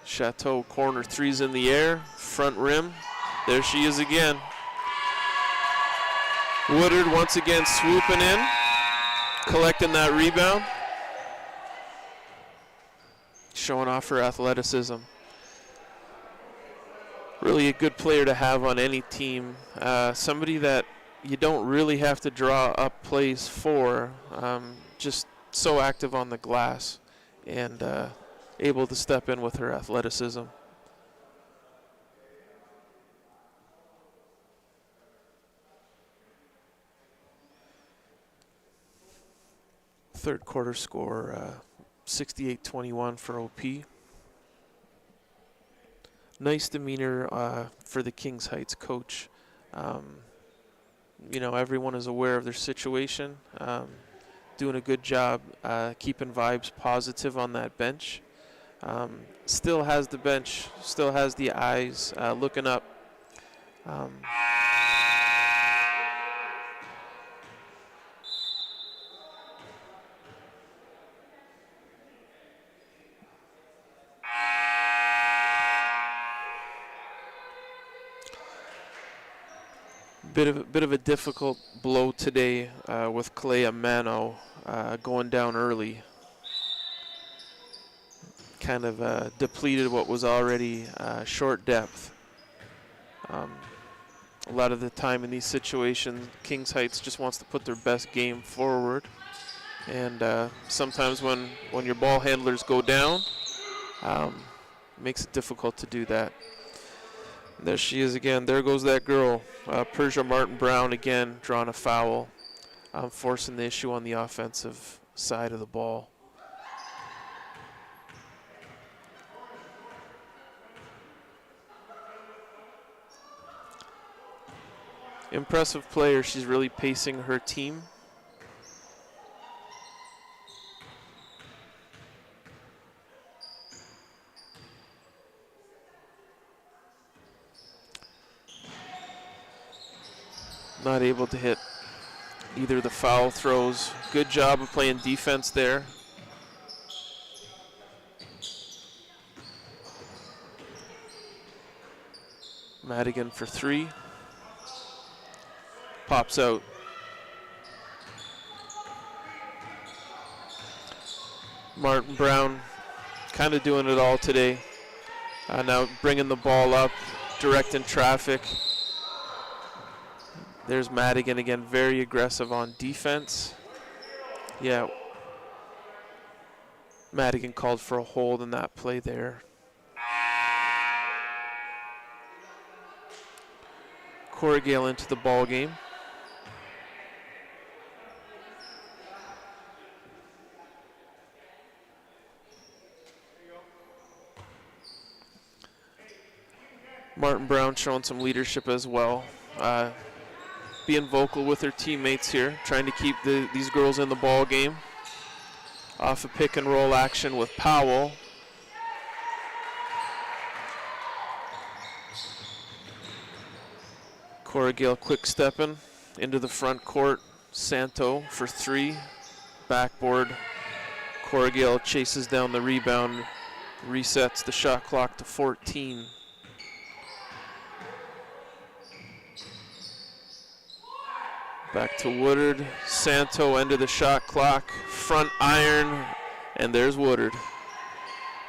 Chateau corner three's in the air, front rim. There she is again. Woodard once again swooping in, collecting that rebound. Showing off her athleticism. Really a good player to have on any team. Somebody that you don't really have to draw up plays for, just so active on the glass and able to step in with her athleticism. Third quarter score, 68-21 for OP. Nice demeanor for the Kings Heights coach. You know, everyone is aware of their situation, doing a good job keeping vibes positive on that bench. Still has the bench, still has the eyes looking up. Bit of a difficult blow today with Clea Mano going down early. Kind of depleted what was already short depth. A lot of the time in these situations, Kings Heights just wants to put their best game forward. And sometimes when your ball handlers go down, it makes it difficult to do that. There she is again. There goes that girl. Persia Martin-Brown again drawing a foul, forcing the issue on the offensive side of the ball. Impressive player. She's really pacing her team. Not able to hit either the foul throws. Good job of playing defense there. Madigan for three. Pops out. Martin-Brown kind of doing it all today. Now bringing the ball up, directing traffic. There's Madigan again, very aggressive on defense. Yeah. Madigan called for a hold in that play there. Corrigal into the ball game. Martin-Brown showing some leadership as well. Being vocal with her teammates here, trying to keep these girls in the ball game. Off a pick and roll action with Powell. Corrigal quick stepping into the front court. Santo for three. Backboard. Corrigal chases down the rebound, resets the shot clock to 14. Back to Woodard. Santo end of the shot clock. Front iron. And there's Woodard.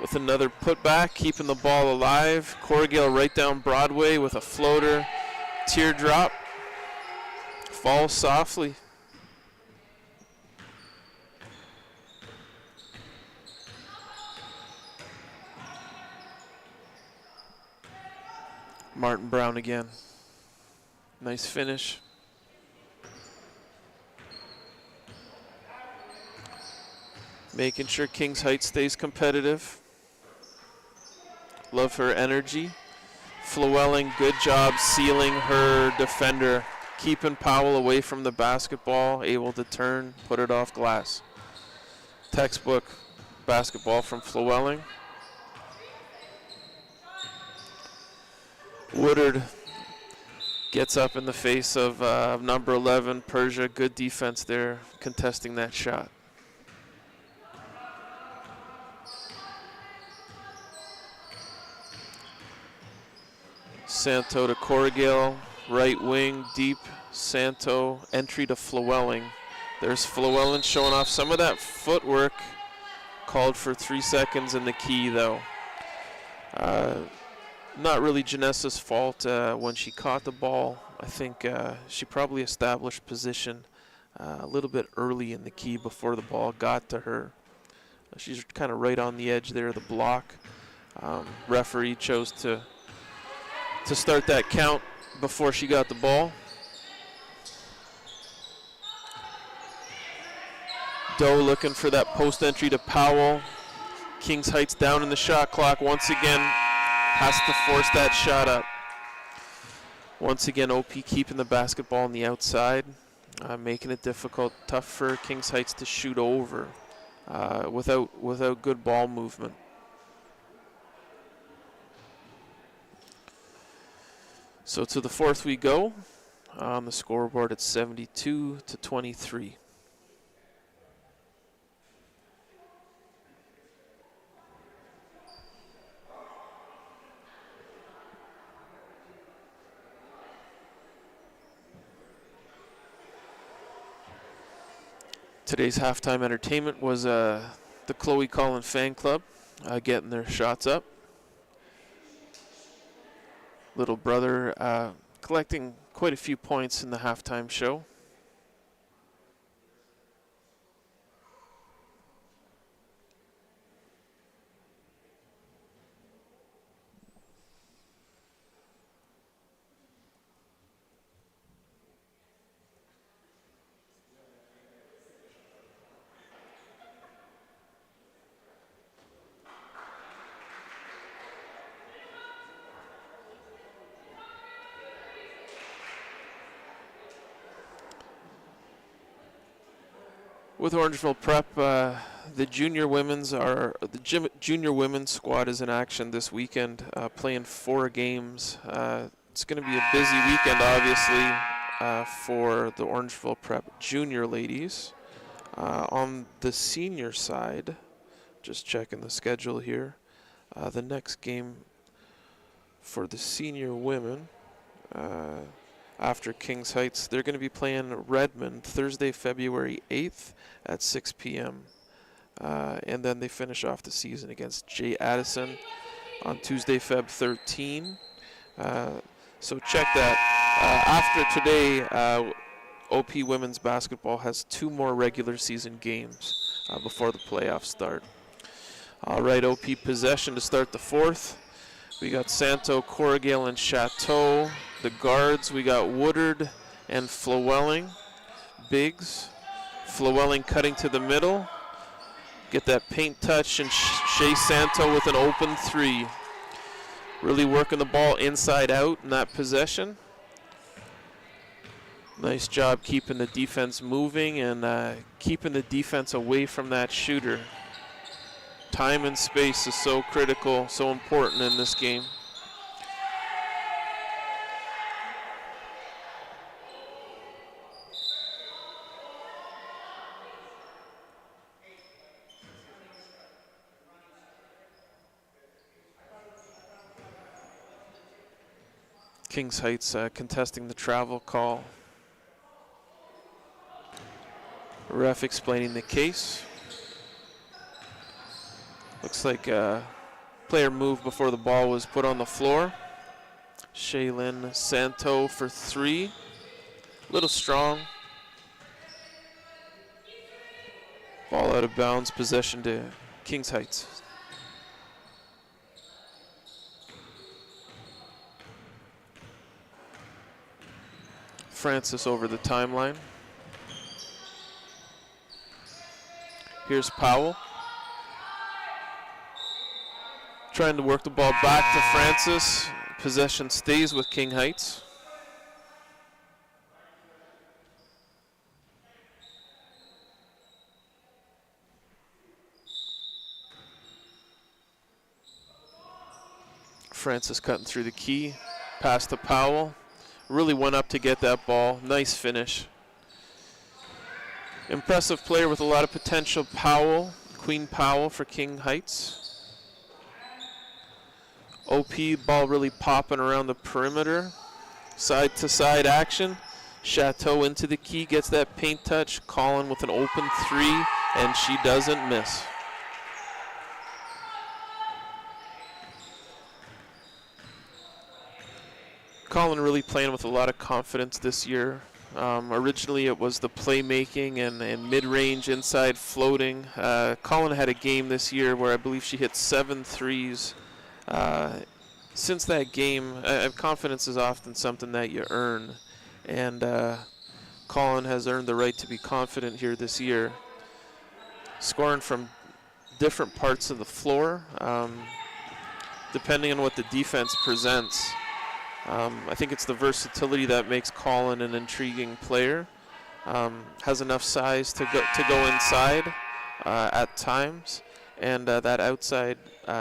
With another putback, keeping the ball alive. Corrigal right down Broadway with a floater. Teardrop. Falls softly. Martin Brown again. Nice finish. Making sure Kings Heights stays competitive. Love her energy. Flewelling, good job sealing her defender. Keeping Powell away from the basketball, able to turn, put it off glass. Textbook basketball from Flewelling. Woodard gets up in the face of number 11, Persia. Good defense there, contesting that shot. Santo to Corrigal, right wing, deep. Santo, entry to Flewelling. There's Flewelling showing off some of that footwork. Called for 3 seconds in the key, though. Not really Janessa's fault when she caught the ball. I think she probably established position a little bit early in the key before the ball got to her. She's kind of right on the edge there of the block. Referee chose to start that count before she got the ball. Doe looking for that post entry to Powell. Kings Heights down in the shot clock once again. Has to force that shot up. Once again, OP keeping the basketball on the outside, making it difficult, tough for Kings Heights to shoot over without good ball movement. So to the fourth we go. On the scoreboard it's 72-23. Today's halftime entertainment was the Chloe Collin fan club getting their shots up. Little brother collecting quite a few points in the halftime show. With Orangeville Prep, the junior women's squad is in action this weekend, playing 4 games. It's going to be a busy weekend, obviously, for the Orangeville Prep junior ladies. On the senior side, just checking the schedule here, the next game for the senior women. After Kings Heights, they're going to be playing Redmond Thursday, February 8th at 6 p.m. And then they finish off the season against J. Addison on Tuesday, Feb 13. So check that. After today, OP women's basketball has 2 more regular season games before the playoffs start. All right, OP possession to start the fourth. We got Santo, Corrigal, and Chateau. The guards, we got Woodard and Flewelling. Bigs. Flewelling cutting to the middle. Get that paint touch, and Shea Santo with an open 3. Really working the ball inside out in that possession. Nice job keeping the defense moving and keeping the defense away from that shooter. Time and space is so critical, so important in this game. Kings Heights contesting the travel call. Ref explaining the case. Looks like a player moved before the ball was put on the floor. Shaylin Santo for 3. A little strong. Ball out of bounds, possession to Kings Heights. Francis over the timeline. Here's Powell. Trying to work the ball back to Francis. Possession stays with King Heights. Francis cutting through the key. Pass to Powell. Really went up to get that ball. Nice finish. Impressive player with a lot of potential. Powell, Queen Powell for King Heights. OP ball really popping around the perimeter. Side to side action. Chateau into the key, gets that paint touch. Colin with an open three, and she doesn't miss. Colin really playing with a lot of confidence this year. Originally it was the playmaking and mid-range inside floating. Colin had a game this year where I believe she hit 7 threes. Since that game, confidence is often something that you earn. And Colin has earned the right to be confident here this year. Scoring from different parts of the floor, depending on what the defense presents. I think it's the versatility that makes Colin an intriguing player. Has enough size to go inside at times, and that outside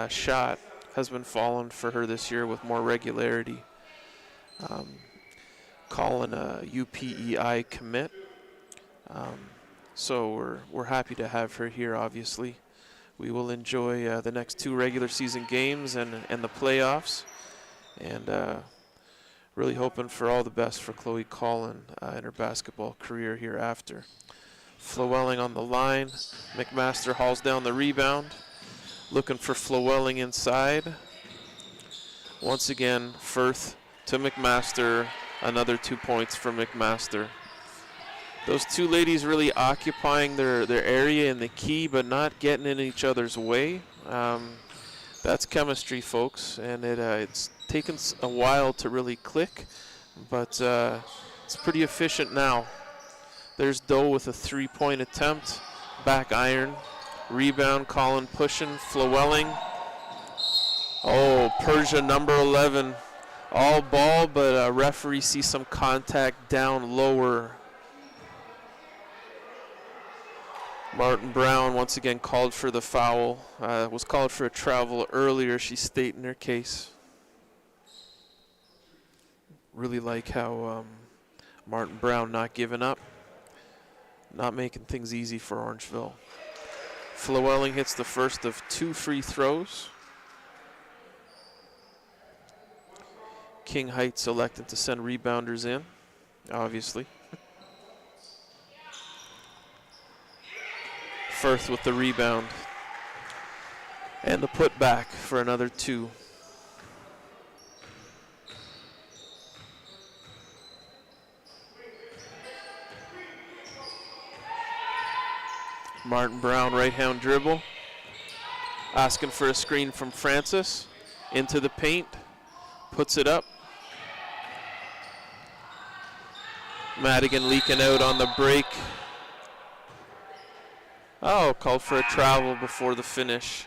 shot has been falling for her this year with more regularity. Colin a UPEI commit, so we're happy to have her here. Obviously, we will enjoy the next 2 regular season games and the playoffs, and really hoping for all the best for Chloe Collin in her basketball career hereafter. Flowelling on the line. McMaster hauls down the rebound. Looking for Flowelling inside. Once again, Firth to McMaster. Another 2 points for McMaster. Those two ladies really occupying their area in the key, but not getting in each other's way. That's chemistry, folks, and it's taken a while to really click, but it's pretty efficient now. There's Doe with a 3-point attempt, back iron, rebound, Colin pushing, Flowelling. Oh, Persia number 11, all ball, but referee sees some contact down lower. Martin Brown once again called for the foul. Was called for a travel earlier, she's stating her case. Really like how Martin Brown not giving up, not making things easy for Orangeville. Flowelling hits the first of 2 free throws. King Heights elected to send rebounders in, obviously. Firth with the rebound. And the putback for another 2. Martin Brown right-hand dribble. Asking for a screen from Francis. Into the paint. Puts it up. Madigan leaking out on the break. Oh, called for a travel before the finish.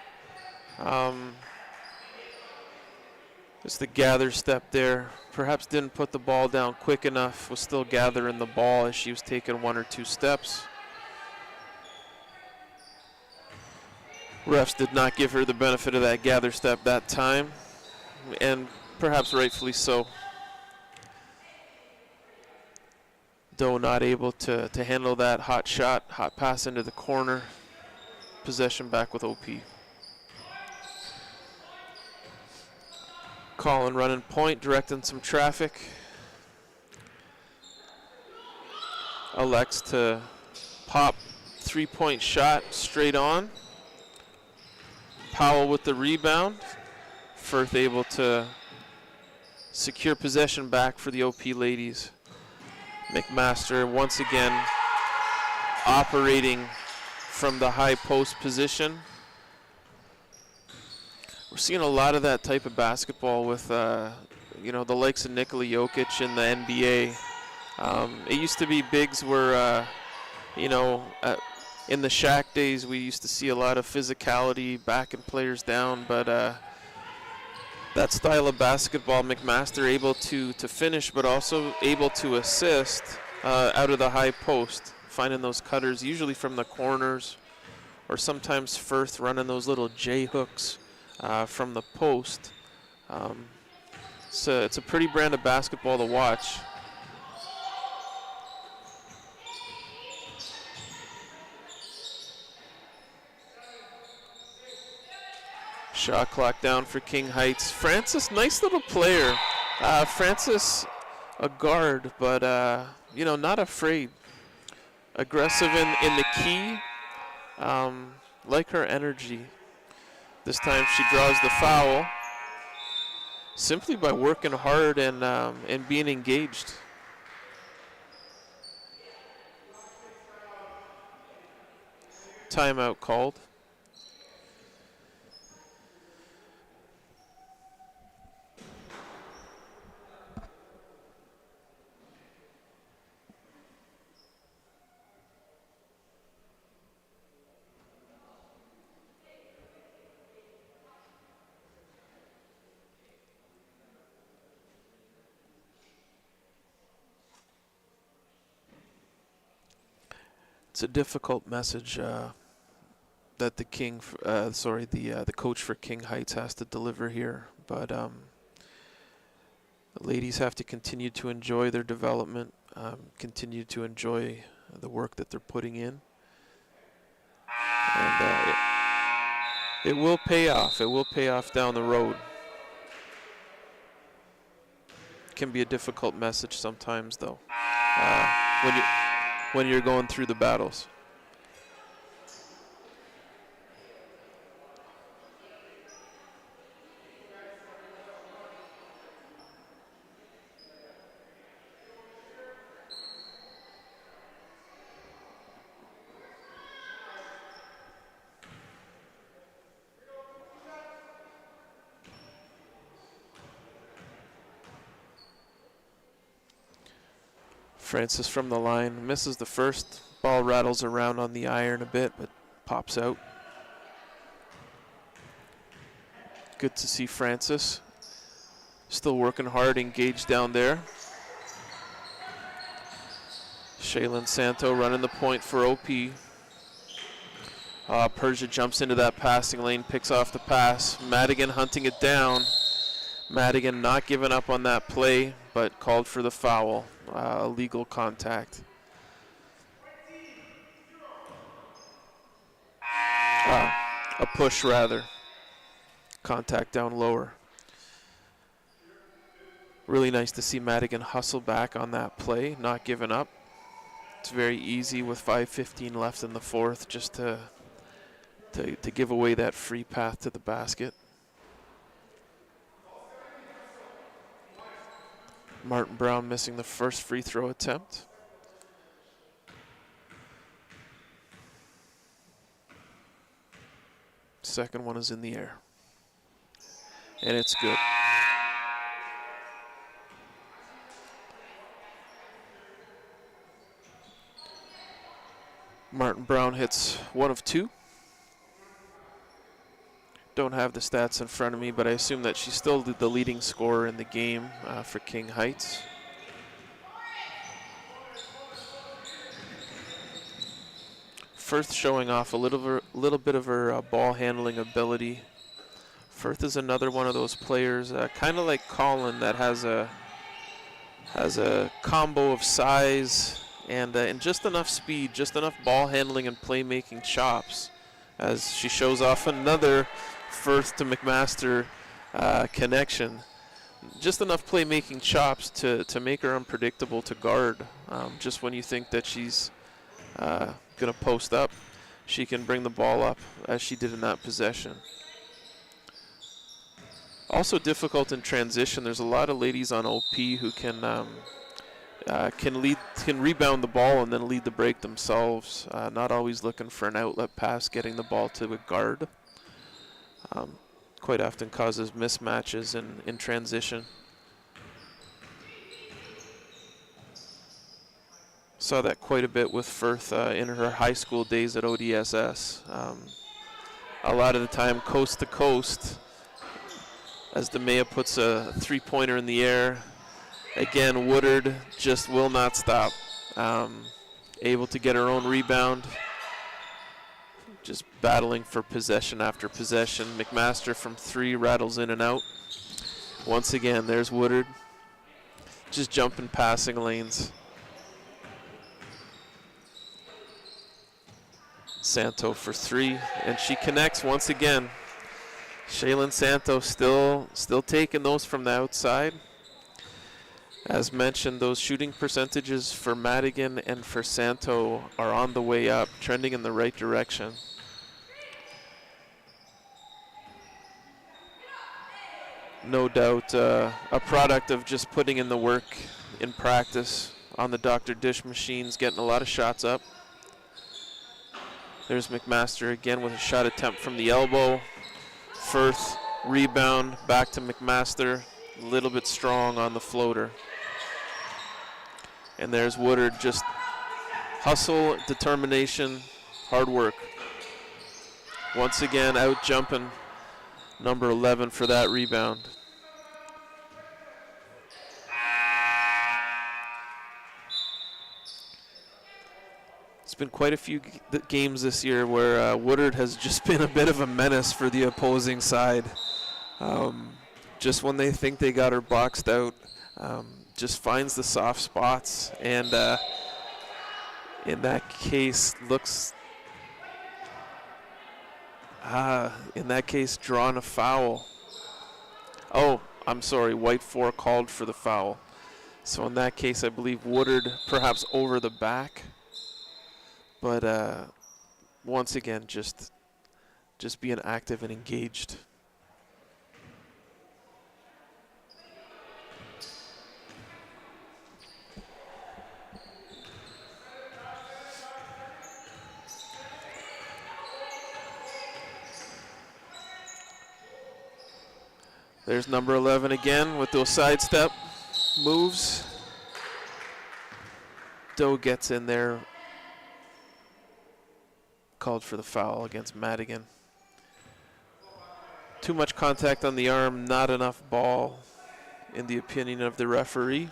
Just the gather step there. Perhaps didn't put the ball down quick enough. Was still gathering the ball as she was taking 1 or 2 steps. Refs did not give her the benefit of that gather step that time, and perhaps rightfully so. Doe not able to handle that hot shot, hot pass into the corner. Possession back with OP. Colin running point, directing some traffic. Elects to pop 3-point shot straight on. Powell with the rebound. Firth able to secure possession back for the OP ladies. McMaster once again operating from the high post position. We're seeing a lot of that type of basketball with the likes of Nikola Jokic in the NBA. It used to be bigs were, in the Shack days, we used to see a lot of physicality, backing players down, but that style of basketball, McMaster able to finish, but also able to assist out of the high post, finding those cutters, usually from the corners, or sometimes Firth running those little J hooks from the post. So it's a pretty brand of basketball to watch. Shot clock down for King Heights. Francis, nice little player. Francis, a guard, but not afraid. Aggressive in the key. Like her energy. This time she draws the foul simply by working hard and being engaged. Timeout called. It's a difficult message that the the coach for King Heights has to deliver here, but the ladies have to continue to enjoy their development, continue to enjoy the work that they're putting in, and it will pay off. It will pay off down the road. It can be a difficult message sometimes, though, when you're going through the battles. Francis from the line misses the first. Ball rattles around on the iron a bit, but pops out. Good to see Francis still working hard, engaged down there. Shaylin Santo running the point for OP. Persia jumps into that passing lane, picks off the pass. Madigan hunting it down. Madigan not giving up on that play, but called for the foul. Illegal contact. A push, rather. Contact down lower. Really nice to see Madigan hustle back on that play, not giving up. It's very easy with 5:15 left in the fourth just to give away that free path to the basket. Martin Brown missing the first free throw attempt. Second one is in the air. And it's good. Martin Brown hits 1 of 2. Don't have the stats in front of me, but I assume that she's still the leading scorer in the game for King Heights. Firth showing off a little bit of her ball handling ability. Firth is another one of those players, kind of like Colin, that has a combo of size and just enough speed, just enough ball handling and playmaking chops, as she shows off another Firth to McMaster connection. Just enough playmaking chops to make her unpredictable to guard. Just when you think that she's going to post up, she can bring the ball up, as she did in that possession. Also difficult in transition. There's a lot of ladies on OP who can rebound the ball and then lead the break themselves. Not always looking for an outlet pass, getting the ball to a guard. Quite often causes mismatches in transition. Saw that quite a bit with Firth in her high school days at ODSS. A lot of the time coast to coast as DeMea puts a three-pointer in the air. Again, Woodard just will not stop. Able to get her own rebound. Just battling for possession after possession. McMaster from three rattles in and out. Once again, there's Woodard. Just jumping passing lanes. Santo for three, and she connects once again. Shaylin Santo still taking those from the outside. As mentioned, those shooting percentages for Madigan and for Santo are on the way up, trending in the right direction. No doubt a product of just putting in the work in practice on the Dr. Dish machines, getting a lot of shots up. There's McMaster again with a shot attempt from the elbow. Firth, rebound, back to McMaster. A little bit strong on the floater. And there's Woodard, just hustle, determination, hard work. Once again, out jumping number 11 for that rebound. It's been quite a few games this year where Woodard has just been a bit of a menace for the opposing side. Just when they think they got her boxed out, just finds the soft spots, and in that case drawn a foul. Oh, I'm sorry, white 4 called for the foul. So in that case, I believe Woodard perhaps over the back. But once again, just being active and engaged. There's number 11 again with those sidestep moves. Doe gets in there. Called for the foul against Madigan. Too much contact on the arm, not enough ball, in the opinion of the referee.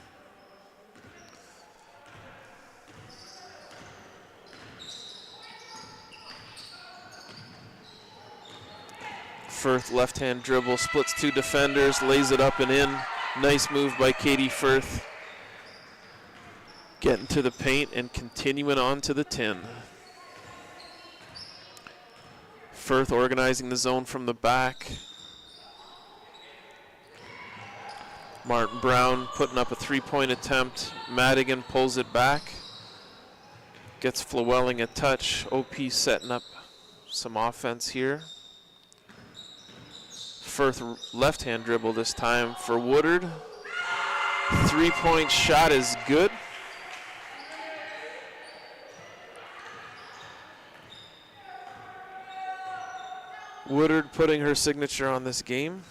Firth left-hand dribble, splits two defenders, lays it up and in. Nice move by Katie Firth. Getting to the paint and continuing on to the tin. Firth organizing the zone from the back. Martin Brown putting up a three-point attempt. Madigan pulls it back. Gets Flewelling a touch. OP setting up some offense here. Firth left-hand dribble this time for Woodard. Three-point shot is good. Woodard putting her signature on this game.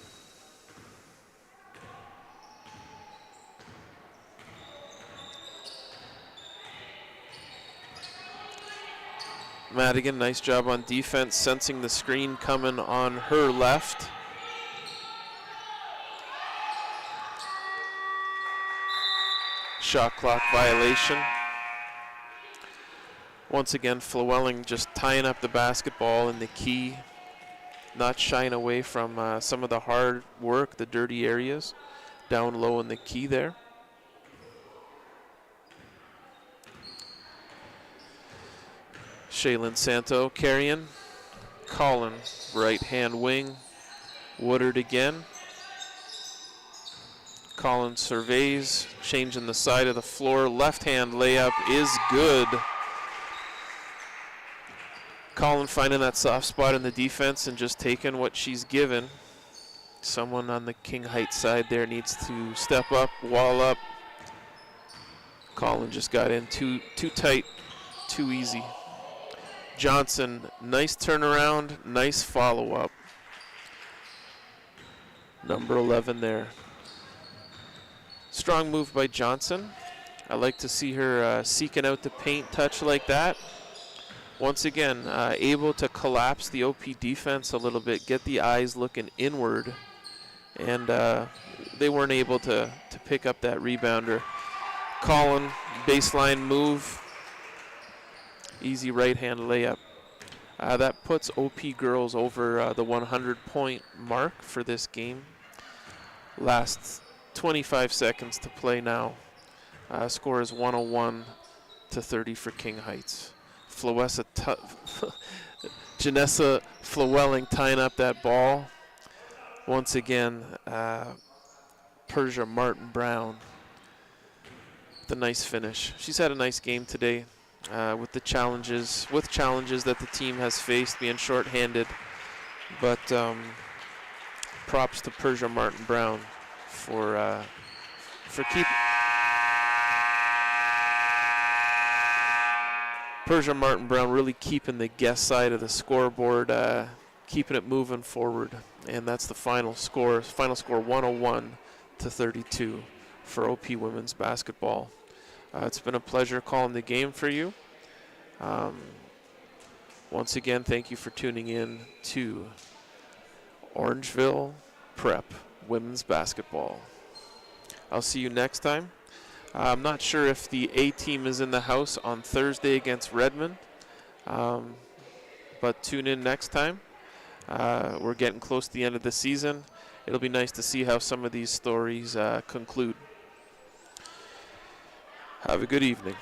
Madigan, nice job on defense, sensing the screen coming on her left. Shot clock violation. Once again, Flewelling just tying up the basketball in the key. Not shying away from some of the hard work, the dirty areas, down low in the key there. Shaylin Santo carrying. Collin, right-hand wing. Woodard again. Collin surveys, changing the side of the floor. Left-hand layup is good. Collin finding that soft spot in the defense and just taking what she's given. Someone on the King Heights side there needs to step up, wall up. Collin just got in too tight, too easy. Johnson, nice turnaround, nice follow-up. Number 11 there. Strong move by Johnson. I like to see her seeking out the paint touch like that. Once again, able to collapse the OP defense a little bit, get the eyes looking inward, and they weren't able to pick up that rebounder. Colin, baseline move, easy right-hand layup. That puts OP girls over the 100-point mark for this game. Last 25 seconds to play now. Score is 101-30 for King Heights. Janessa Flewelling tying up that ball. Once again, Persia Martin Brown, the nice finish. She's had a nice game today with challenges that the team has faced, being shorthanded. But props to Persia Martin Brown for Persia Martin Brown really keeping the guest side of the scoreboard, keeping it moving forward. And that's the final score. Final score 101-32 for OP women's basketball. It's been a pleasure calling the game for you. Once again, thank you for tuning in to Orangeville Prep Women's Basketball. I'll see you next time. I'm not sure if the A team is in the house on Thursday against Redmond, but tune in next time. We're getting close to the end of the season. It'll be nice to see how some of these stories conclude. Have a good evening.